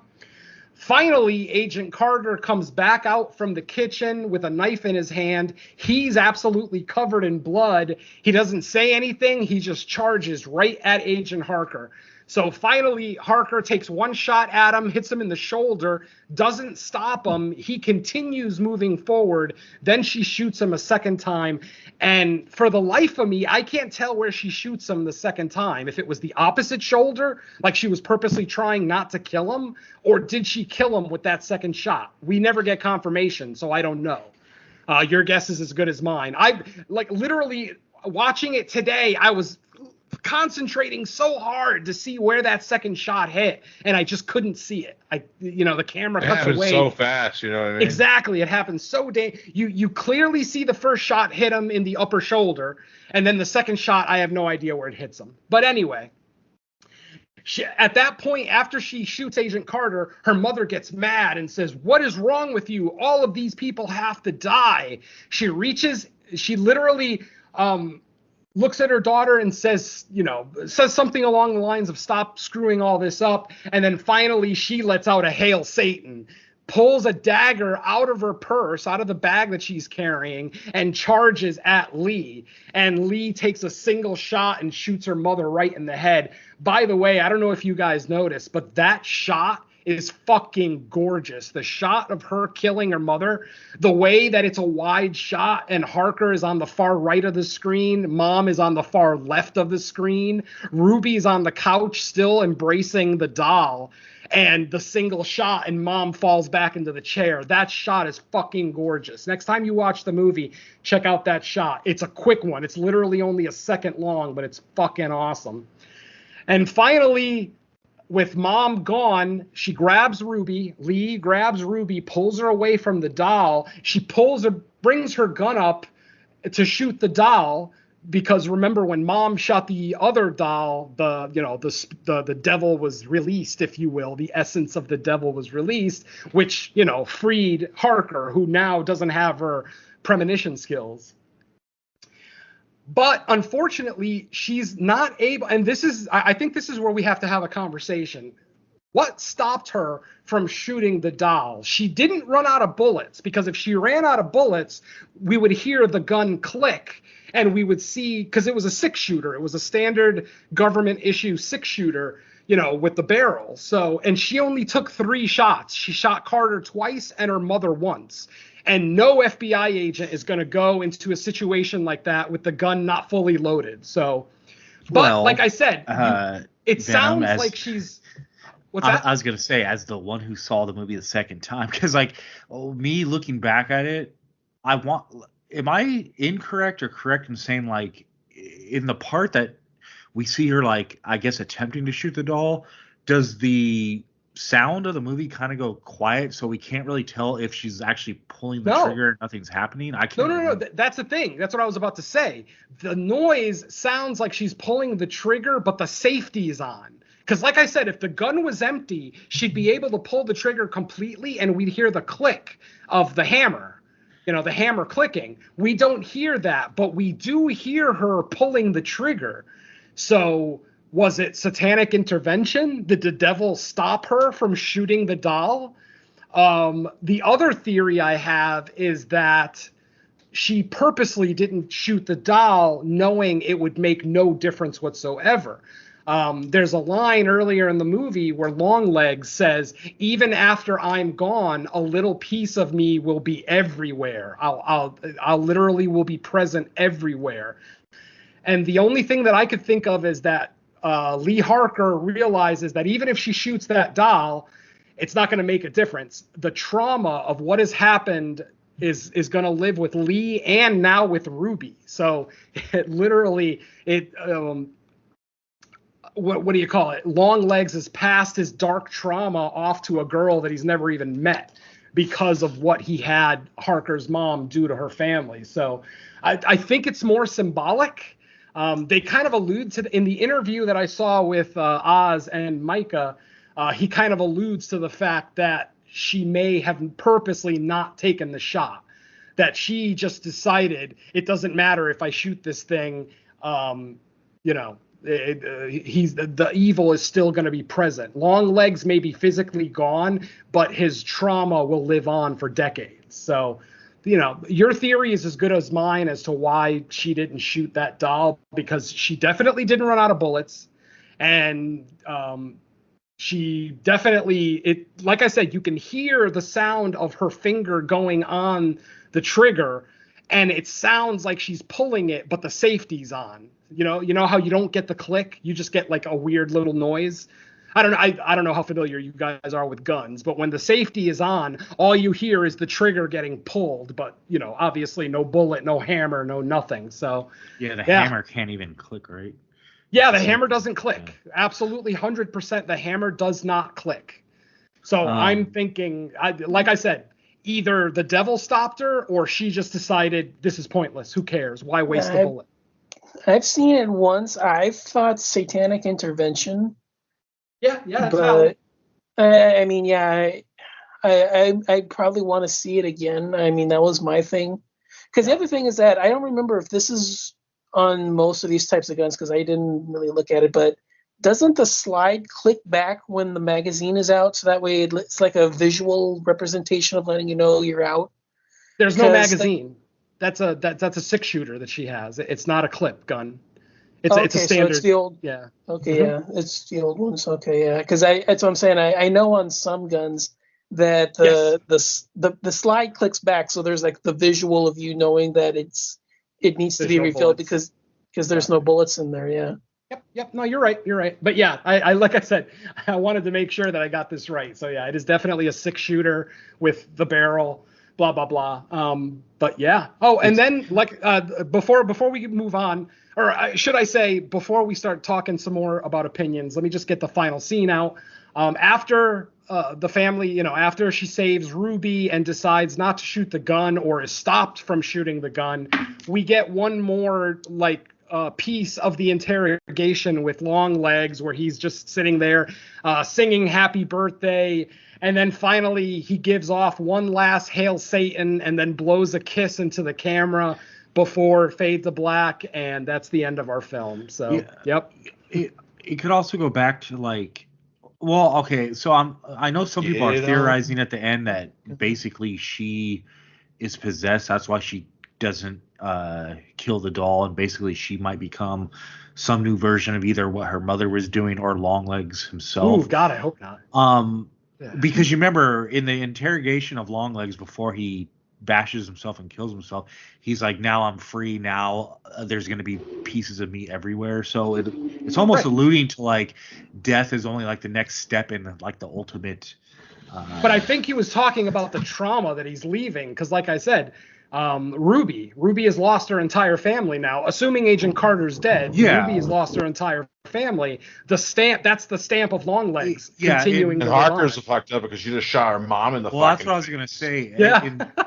Finally, Agent Carter comes back out from the kitchen with a knife in his hand. He's absolutely covered in blood. He doesn't say anything. He just charges right at Agent Harker. So finally, Harker takes one shot at him, hits him in the shoulder, doesn't stop him. He continues moving forward. Then she shoots him a second time. And for the life of me, I can't tell where she shoots him the second time. If it was the opposite shoulder, like she was purposely trying not to kill him, or did she kill him with that second shot? We never get confirmation, so I don't know. Your guess is as good as mine. I literally watching it today, I was concentrating so hard to see where that second shot hit, and I just couldn't see it. The camera cuts away so fast, you know what I mean? Exactly, it happens so you clearly see the first shot hit him in the upper shoulder, and then the second shot, I have no idea where it hits him. But anyway, at that point, after she shoots Agent Carter, her mother gets mad and says, what is wrong with you? All of these people have to die. She literally looks at her daughter and says something along the lines of stop screwing all this up. And then finally she lets out a Hail Satan, pulls a dagger out of her purse, out of the bag that she's carrying, and charges at Lee. And Lee takes a single shot and shoots her mother right in the head. By the way, I don't know if you guys noticed, but that shot is fucking gorgeous. The shot of her killing her mother, the way that it's a wide shot and Harker is on the far right of the screen, Mom is on the far left of the screen, Ruby's on the couch still embracing the doll, and the single shot and Mom falls back into the chair. That shot is fucking gorgeous. Next time you watch the movie, check out that shot. It's a quick one. It's literally only a second long, but it's fucking awesome. And finally, with Mom gone, she grabs Ruby. Lee grabs Ruby, pulls her away from the doll. She brings her gun up to shoot the doll, because remember when Mom shot the other doll, the devil was released, if you will. The essence of the devil was released, which, freed Harker, who now doesn't have her premonition skills. But unfortunately, she's not able, and I think this is where we have to have a conversation. What stopped her from shooting the doll? She didn't run out of bullets, because if she ran out of bullets, we would hear the gun click, and we would see, because it was a 6-shooter. It was a standard government issue 6-shooter. with the barrel. So, and she only took 3 shots. She shot Carter twice and her mother once. And no FBI agent is going to go into a situation like that with the gun not fully loaded. So, but like I said, it sounds like she's. What's that? I was going to say, as the one who saw the movie the second time, because me looking back at it, am I incorrect or correct in saying, like, in the part that we see her, like, I guess attempting to shoot the doll, does the sound of the movie kind of go quiet, so we can't really tell if she's actually pulling the trigger and nothing's happening? I can't. No. That's the thing. That's what I was about to say. The noise sounds like she's pulling the trigger, but the safety is on. Because, like I said, if the gun was empty, she'd be able to pull the trigger completely, and we'd hear the click of the hammer. The hammer clicking. We don't hear that, but we do hear her pulling the trigger. So was it satanic intervention? Did the devil stop her from shooting the doll? The other theory I have is that she purposely didn't shoot the doll knowing it would make no difference whatsoever. There's a line earlier in the movie where LongLegs says, even after I'm gone, a little piece of me will be everywhere. I'll literally will be present everywhere. And the only thing that I could think of is that Lee Harker realizes that even if she shoots that doll, it's not going to make a difference. The trauma of what has happened is going to live with Lee and now with Ruby. So what do you call it? LongLegs has passed his dark trauma off to a girl that he's never even met because of what he had Harker's mom do to her family. So I think it's more symbolic. They kind of allude to in the interview that I saw with Oz and Maika, he kind of alludes to the fact that she may have purposely not taken the shot, that she just decided it doesn't matter if I shoot this thing, the evil is still going to be present. LongLegs may be physically gone, but his trauma will live on for decades. So, your theory is as good as mine as to why she didn't shoot that doll, because she definitely didn't run out of bullets. And she definitely, like I said, you can hear the sound of her finger going on the trigger, and it sounds like she's pulling it, but the safety's on. You know how you don't get the click, you just get like a weird little noise. I don't know how familiar you guys are with guns, but when the safety is on, all you hear is the trigger getting pulled, but obviously no bullet, no hammer, no nothing. So the hammer can't even click, right? Yeah, the hammer doesn't click. Yeah. Absolutely 100% the hammer does not click. So I'm thinking, like I said, either the devil stopped her or she just decided this is pointless. Who cares? Why waste a bullet? I've seen it once. I thought satanic intervention. Yeah, but I probably want to see it again. I mean, that was my thing. Because the other thing is that I don't remember if this is on most of these types of guns, because I didn't really look at it, but doesn't the slide click back when the magazine is out? So that way it's like a visual representation of letting you know you're out. There's no magazine. That's a 6-shooter that she has. It's not a clip gun. It's a standard. So it's the old. Yeah. Okay. Yeah. It's the old ones. Okay. Yeah. Because that's what I'm saying. I know on some guns that the slide clicks back, so there's like the visual of you knowing that it needs to be refilled because there's no bullets in there. Yeah. Yep. No, you're right. But yeah, I like I said, I wanted to make sure that I got this right. So yeah, it is definitely a 6-shooter with the barrel. Blah blah blah. But yeah. Oh, and then before we move on, or should I say before we start talking some more about opinions, let me just get the final scene out. After the family, after she saves Ruby and decides not to shoot the gun or is stopped from shooting the gun, we get one more piece of the interrogation with LongLegs where he's just sitting there singing happy birthday. And then finally he gives off one last Hail Satan and then blows a kiss into the camera before fade to black. And that's the end of our film. So, yep. It could also go back to so I know some people are theorizing at the end that basically she is possessed. That's why she doesn't kill the doll, and basically she might become some new version of either what her mother was doing or Longlegs himself. Ooh, God, I hope not. Because you remember in the interrogation of Longlegs before he bashes himself and kills himself, he's like, now I'm free, now there's going to be pieces of me everywhere. So it's almost alluding to like death is only like the next step in like the ultimate but I think he was talking about the trauma that he's leaving, because like I said, Ruby has lost her entire family now, assuming Agent Carter's dead. Ruby has lost her entire family. That's the stamp of Longlegs continuing. And Harker's fucked up because she just shot her mom in the fucking that's what I was gonna say.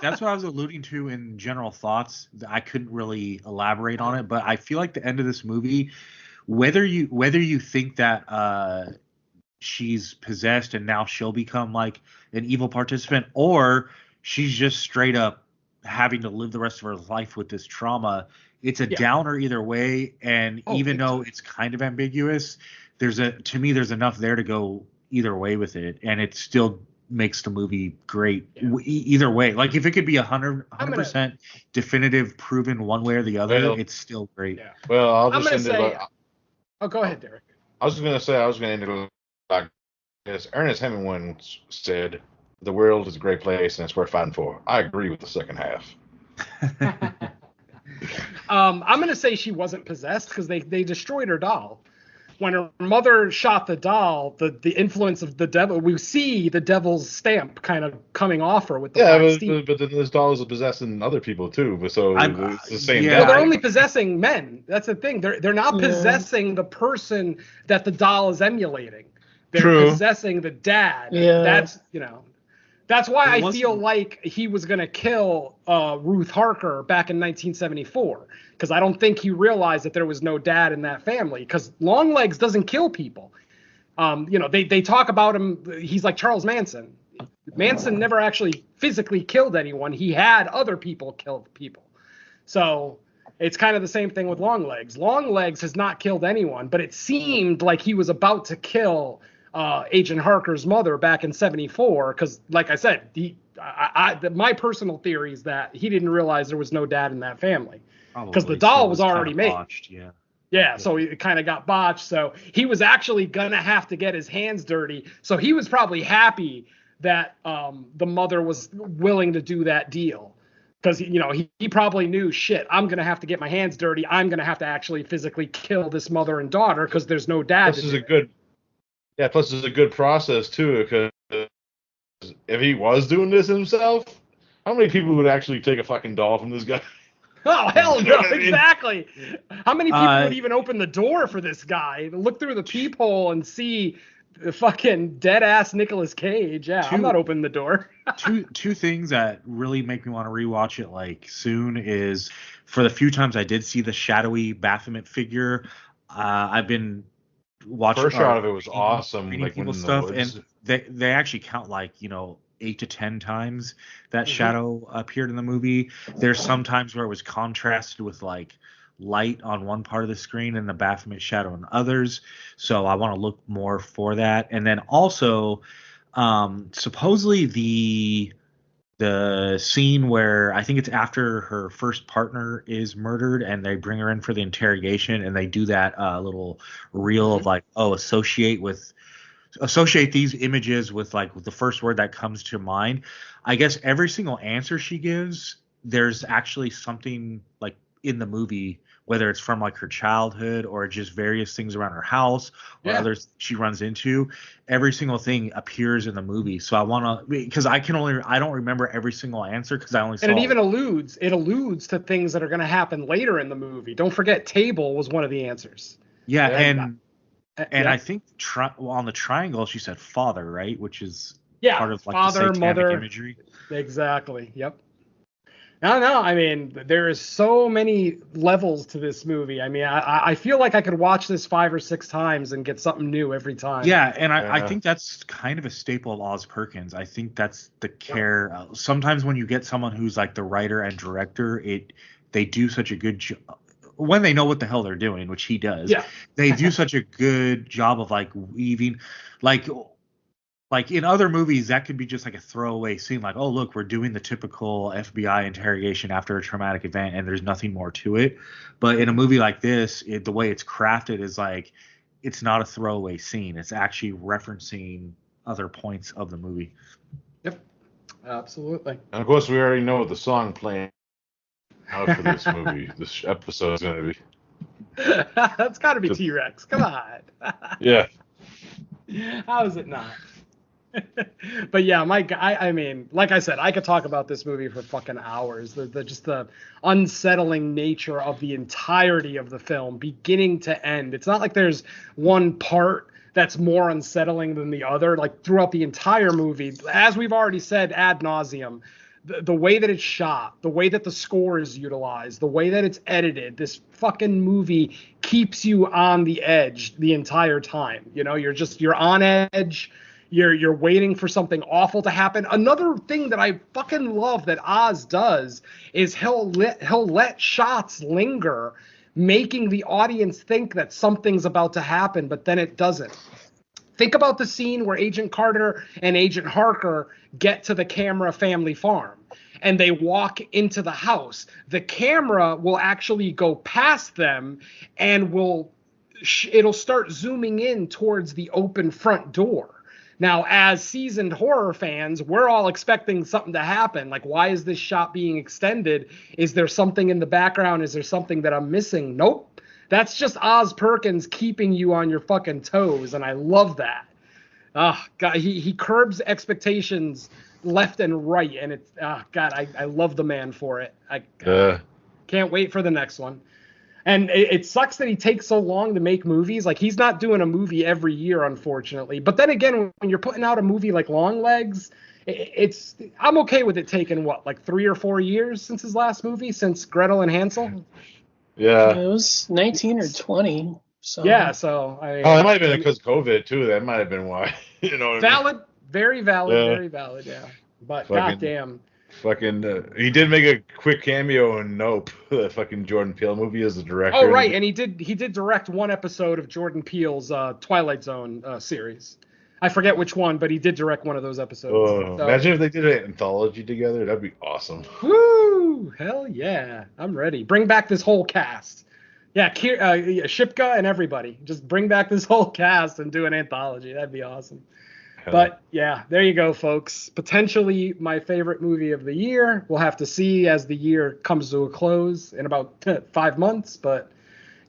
That's what I was alluding to in general thoughts. I couldn't really elaborate on it, but I feel like the end of this movie, whether you think that she's possessed and now she'll become like an evil participant, or she's just straight up having to live the rest of her life with this trauma, it's a downer either way. And even though it's kind of ambiguous, to me there's enough there to go either way with it, and it still makes the movie great either way. Like if it could be 100% definitive, proven one way or the other, it's still great. Well, I'll just end it. Go ahead, Derek. I was going to end it like this. Ernest Hemingway said, "The world is a great place and it's worth fighting for." I agree with the second half. I'm going to say she wasn't possessed because they destroyed her doll. When her mother shot the doll, the influence of the devil, we see the devil's stamp kind of coming off her with the but then this doll is possessing other people too. So it's the same. Well, they're only possessing men. That's the thing. They're not possessing the person that the doll is emulating. They're possessing the dad. Yeah. That's why I feel like he was going to kill Ruth Harker back in 1974, because I don't think he realized that there was no dad in that family, because Longlegs doesn't kill people. They talk about him. He's like Charles Manson. Manson never actually physically killed anyone. He had other people kill people. So it's kind of the same thing with Longlegs. Longlegs has not killed anyone, but it seemed like he was about to kill Agent Harker's mother back in 74, because like I said, my personal theory is that he didn't realize there was no dad in that family, because the doll was already made. Botched, so it kind of got botched, so he was actually gonna have to get his hands dirty. So he was probably happy that the mother was willing to do that deal, because he probably knew, shit, I'm gonna have to get my hands dirty, I'm gonna have to actually physically kill this mother and daughter because there's no dad. Plus it's a good process too, because if he was doing this himself, how many people would actually take a fucking doll from this guy? Oh, hell no, exactly. How many people would even open the door for this guy, look through the peephole and see the fucking dead-ass Nicolas Cage? I'm not opening the door. two things that really make me want to rewatch it like soon is, for the few times I did see the shadowy Baphomet figure, I've been watching. First shot of it was awesome, like people stuff, and they actually count 8 to 10 times that shadow appeared in the movie. There's some times where it was contrasted with like light on one part of the screen and the Baphomet shadow on others. So I want to look more for that. And then also, supposedly the scene where I think it's after her first partner is murdered and they bring her in for the interrogation, and they do that little reel of like, associate these images with like the first word that comes to mind. I guess every single answer she gives, there's actually something like in the movie, whether it's from like her childhood or just various things around her house or others she runs into. Every single thing appears in the movie. So I want to, because I don't remember every single answer because I only saw. And it even alludes to things that are going to happen later in the movie. Don't forget, table was one of the answers. Yeah, and I think on the triangle she said father, right? Which is part of like father, the satanic mother imagery. Exactly. Yep. No. I mean, there is so many levels to this movie. I mean, I feel like I could watch this 5 or 6 times and get something new every time. Yeah, and I think that's kind of a staple of Oz Perkins. I think that's the care. Sometimes when you get someone who's like the writer and director, they do such a good job. When they know what the hell they're doing, which he does, they do such a good job of like weaving. Like like in other movies, that could be just like a throwaway scene, like, oh, look, we're doing the typical FBI interrogation after a traumatic event, and there's nothing more to it. But in a movie like this, the way it's crafted is like, it's not a throwaway scene. It's actually referencing other points of the movie. Yep, absolutely. And of course, we already know what the song playing out for this movie, this episode is going to be. That's got to be T-Rex. Come on. Yeah. How is it not? But yeah, Mike, I mean, like I said, I could talk about this movie for fucking hours. Just the unsettling nature of the entirety of the film, beginning to end. It's not like there's one part that's more unsettling than the other. Like throughout the entire movie, as we've already said ad nauseum, the way that it's shot, the way that the score is utilized, the way that it's edited, this fucking movie keeps you on the edge the entire time. You know, you're on edge. You're waiting for something awful to happen. Another thing that I fucking love that Oz does is he'll let shots linger, making the audience think that something's about to happen, but then it doesn't. Think about the scene where Agent Carter and Agent Harker get to the Camera family farm and they walk into the house. The camera will actually go past them and it'll start zooming in towards the open front door. Now, as seasoned horror fans, we're all expecting something to happen. Like, why is this shot being extended? Is there something in the background? Is there something that I'm missing? Nope. That's just Oz Perkins keeping you on your fucking toes, and I love that. Oh, God, he curbs expectations left and right, and it's, God, I love the man for it. I can't wait for the next one. And it sucks that he takes so long to make movies. Like, he's not doing a movie every year, unfortunately. But then again, when you're putting out a movie like LongLegs, I'm okay with it taking, like 3 or 4 years since his last movie, since Gretel and Hansel? Yeah. It was 19 or 20. So. Yeah, so... it might have been because of COVID, too. That might have been why. You know what valid. I mean? Very valid, very valid, yeah. But goddamn... Fucking, he did make a quick cameo in Nope, the fucking Jordan Peele movie as the director. Oh, right, and he did direct one episode of Jordan Peele's Twilight Zone series. I forget which one, but he did direct one of those episodes. Oh, so, imagine if they did an anthology together. That'd be awesome. Woo! Hell yeah. I'm ready. Bring back this whole cast. Yeah, Shipka and everybody. Just bring back this whole cast and do an anthology. That'd be awesome. But yeah, there you go, folks. Potentially my favorite movie of the year. We'll have to see as the year comes to a close in about 5 months. But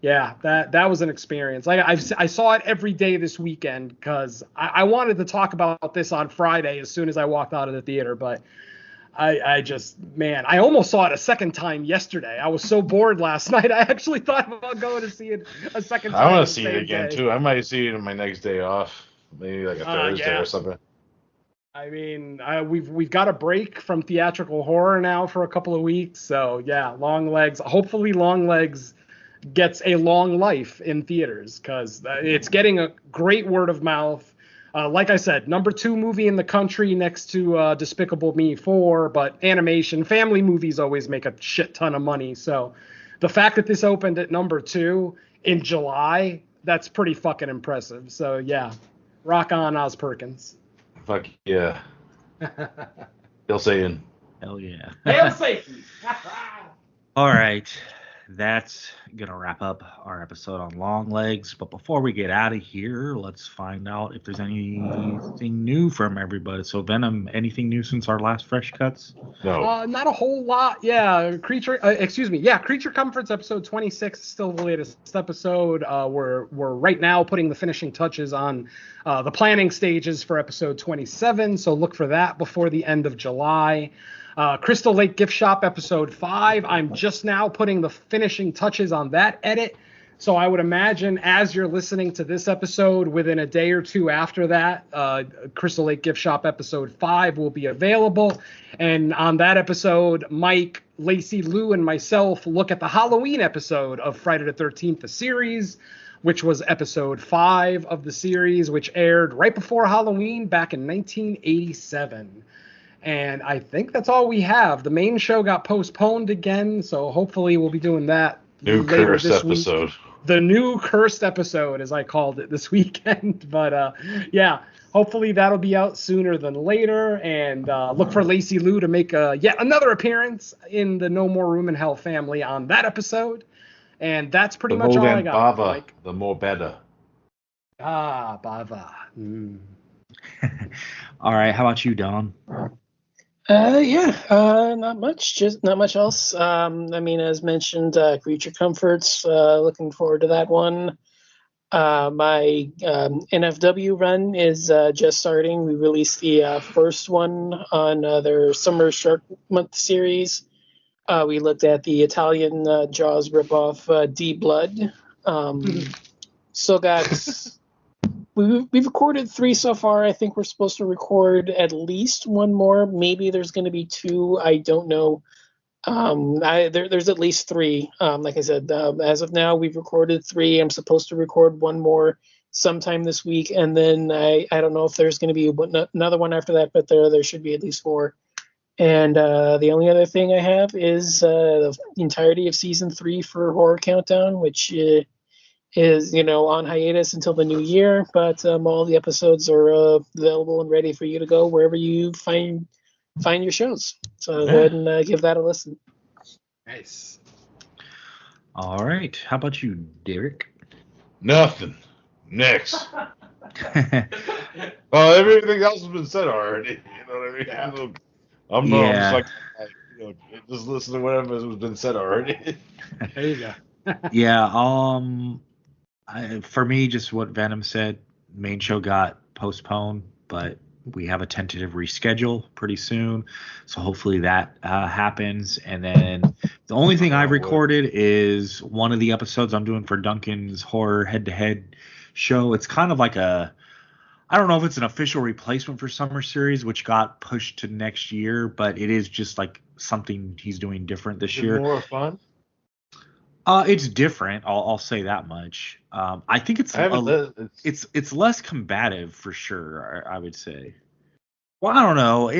yeah, that was an experience. I saw it every day this weekend because I wanted to talk about this on Friday as soon as I walked out of the theater. But I almost saw it a second time yesterday. I was so bored last night. I actually thought about going to see it a second time. I want to see it again, too. I might see it on my next day off. Maybe like a Thursday or something. I mean, we've got a break from theatrical horror now for a couple of weeks. So, yeah, LongLegs. Hopefully LongLegs gets a long life in theaters because it's getting a great word of mouth. Like I said, number 2 movie in the country next to Despicable Me 4. But animation, family movies always make a shit ton of money. So the fact that this opened at number 2 in July, that's pretty fucking impressive. So, yeah. Rock on, Oz Perkins. Fuck yeah. Hail Satan. Hell yeah. Hail Satan. All right. That's going to wrap up our episode on LongLegs. But before we get out of here, let's find out if there's anything new from everybody. So, Venom, anything new since our last Fresh Cuts? No. Not a whole lot. Yeah. Creature Comforts episode 26 is still the latest episode. We're right now putting the finishing touches on the planning stages for episode 27. So look for that before the end of July. Crystal Lake Gift Shop episode 5. I'm just now putting the finishing touches on that edit. So I would imagine as you're listening to this episode, within a day or two after that, Crystal Lake Gift Shop episode 5 will be available. And on that episode, Mike, Lacey, Lou, and myself look at the Halloween episode of Friday the 13th, the series, which was episode 5 of the series, which aired right before Halloween back in 1987. And I think that's all we have. The main show got postponed again, so hopefully we'll be doing that new later cursed this episode. week. the new cursed episode, as I called it this weekend. But yeah, hopefully that'll be out sooner than later. And look for Lacey Lou to make yet another appearance in the No More Room in Hell family on that episode. And that's pretty much all I got. Bava, Mike. the more better. Ah, Bava. All right, how about you, Don? Not much. Just not much else. I mean, as mentioned, Creature Comforts. Looking forward to that one. My NFW run is just starting. We released the first one on their Summer Shark Month series. We looked at the Italian Jaws ripoff, D Blood. Still got. We've recorded 3 so far. I think we're supposed to record at least one more. Maybe there's going to be 2. I don't know. There's at least 3. Like I said, as of now, we've recorded 3. I'm supposed to record one more sometime this week, and then I don't know if there's going to be another one after that, but there should be at least 4. And the only other thing I have is the entirety of season 3 for Horror Countdown, which is on hiatus until the new year, but all the episodes are available and ready for you to go wherever you find your shows. So go ahead and give that a listen. Nice. All right, how about you, Derek? Nothing. Next. Well, everything else has been said already. You know what I mean? Yeah. I'm just like, just listen to whatever has been said already. There you go. Yeah. For me, just what Venom said. Main show got postponed, but we have a tentative reschedule pretty soon, so hopefully that happens. And then the only thing I've recorded is one of the episodes I'm doing for Duncan's horror head-to-head show. It's kind of like I don't know if it's an official replacement for Summer Series, which got pushed to next year, but it is just like something he's doing different this year. More fun? It's different. I'll say that much. I think it's less combative for sure. I would say. Well, I don't know.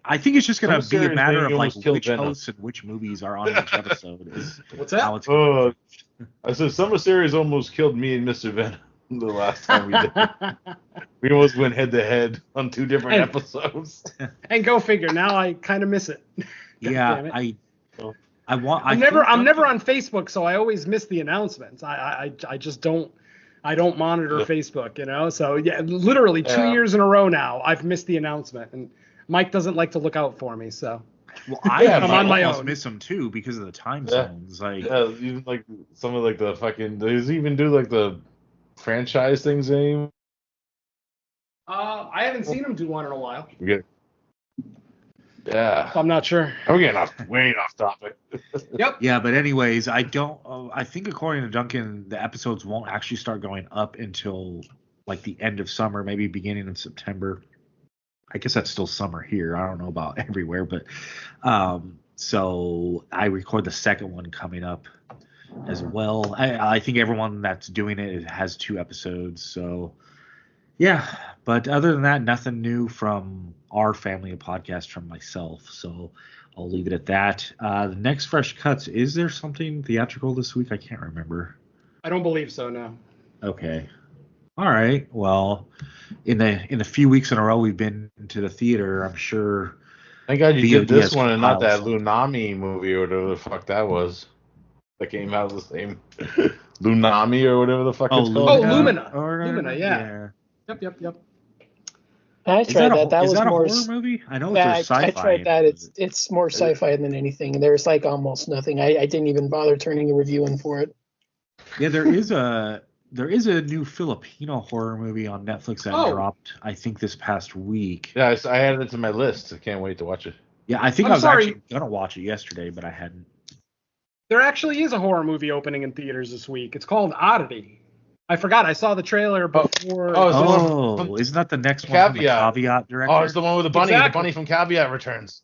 I think it's just gonna be a matter of like which hosts and which movies are on each episode. What's that? I said Summer Series almost killed me and Mr. Venom the last time we did. We almost went head to head on 2 different episodes. And go figure. Now I kind of miss it. Yeah, I'm never on Facebook, so I always miss the announcements. I just don't monitor Facebook, So yeah, literally 2 years in a row now I've missed the announcement, and Mike doesn't like to look out for me. So well, I'm on my own. Miss them too because of the time zones. Like even like some of like the fucking. Does he even do like the franchise things anymore? I haven't seen him do one in a while. Yeah. I'm not sure. We're getting way off topic. Yep. Yeah, but anyways, I think according to Duncan, the episodes won't actually start going up until like the end of summer, maybe beginning of September. I guess that's still summer here. I don't know about everywhere, but so I record the second one coming up as well. I think everyone that's doing it has 2 episodes, so yeah. But other than that, nothing new from our family of podcasts from myself. So I'll leave it at that. The next Fresh Cuts, is there something theatrical this week? I can't remember. I don't believe so, no. Okay. All right. Well, in the few weeks in a row we've been to the theater, I'm sure. Thank God you did this one and not that something. Lunami movie or whatever the fuck that was. That came out the same. Lunami or whatever the fuck it's called. Lumina. Lumina, yeah. Yep. I tried that. That was a more horror movie? I know it's sci-fi. I tried that. It's more sci-fi than anything. There's like almost nothing. I didn't even bother turning a review in for it. Yeah, there is a new Filipino horror movie on Netflix that dropped, I think, this past week. Yeah, I added it to my list. I can't wait to watch it. Yeah, I think I was actually gonna watch it yesterday, but I hadn't. There actually is a horror movie opening in theaters this week. It's called Oddity. I forgot. I saw the trailer before. Isn't that the next one from the Caveat director? Oh, it's the one with the bunny. Exactly. The bunny from Caveat returns.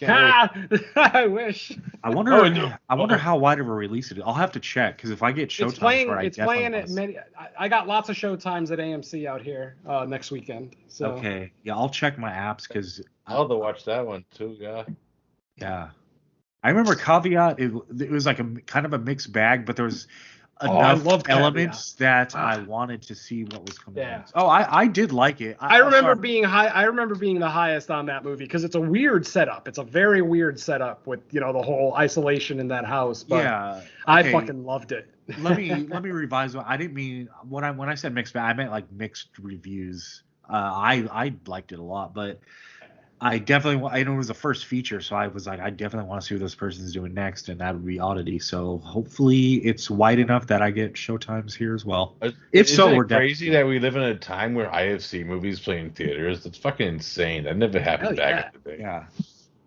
I wish. I wonder how wide of a release it is. I'll have to check because if I get showtime, it's playing at many. I got lots of showtimes at AMC out here next weekend. So. Okay, yeah, I'll check my apps because I'll have to watch that one too. Yeah. I remember Caveat. It was like a kind of a mixed bag, but there was enough loved elements that I wanted to see what was coming next. Oh, I did like it. I remember being high. I remember being the highest on that movie because it's a weird setup. It's a very weird setup with, you know, the whole isolation in that house. But yeah, I fucking loved it. let me revise. I didn't mean when I said mixed bag, I meant like mixed reviews. I liked it a lot, but I definitely, I know it was the first feature, so I was like, I definitely want to see what this person's doing next, and that would be Oddity. So hopefully it's wide enough that I get showtimes here as well. If so, we're crazy that we live in a time where IFC movies play in theaters. That's fucking insane. That never happened back in the day. Yeah.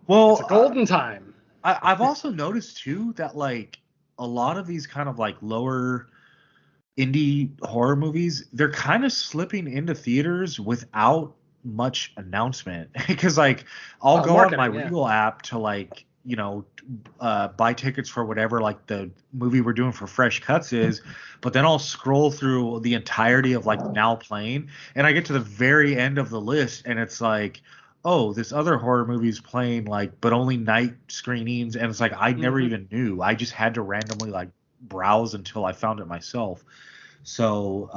Well, it's a golden time. I've also noticed too that like a lot of these kind of like lower indie horror movies, they're kind of slipping into theaters without much announcement, because like I'll go on my Regal app to like, you know, buy tickets for whatever like the movie we're doing for Fresh Cuts is, but then I'll scroll through the entirety of like now playing, and I get to the very end of the list and it's like, oh, this other horror movie is playing, like, but only night screenings, and it's like I never even knew. I just had to randomly like browse until I found it myself. So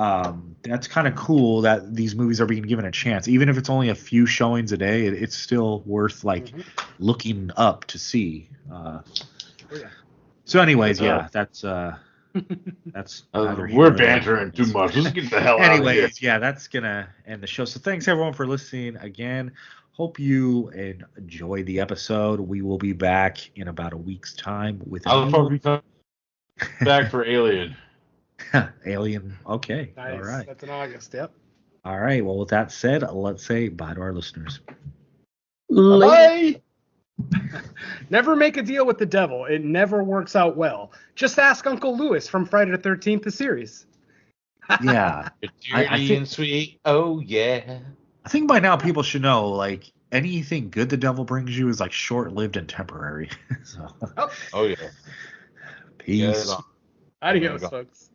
that's kind of cool that these movies are being given a chance, even if it's only a few showings a day. It's still worth like looking up to see. So, anyways, yeah, that's we're bantering too much. Let's get the hell out of here. Anyways, yeah, that's gonna end the show. So thanks everyone for listening again. Hope you enjoy the episode. We will be back in about a week's time with. I'll probably come back for Alien. Alien. Okay. Nice. All right. That's in August. Yep. All right. Well, with that said, let's say bye to our listeners. Bye. Never make a deal with the devil. It never works out well. Just ask Uncle Lewis from Friday the 13th, the series. Yeah. I think, sweet. Oh, yeah. I think by now people should know, like, anything good the devil brings you is, like, short-lived and temporary. So. Oh, yeah. Peace. Adios, folks.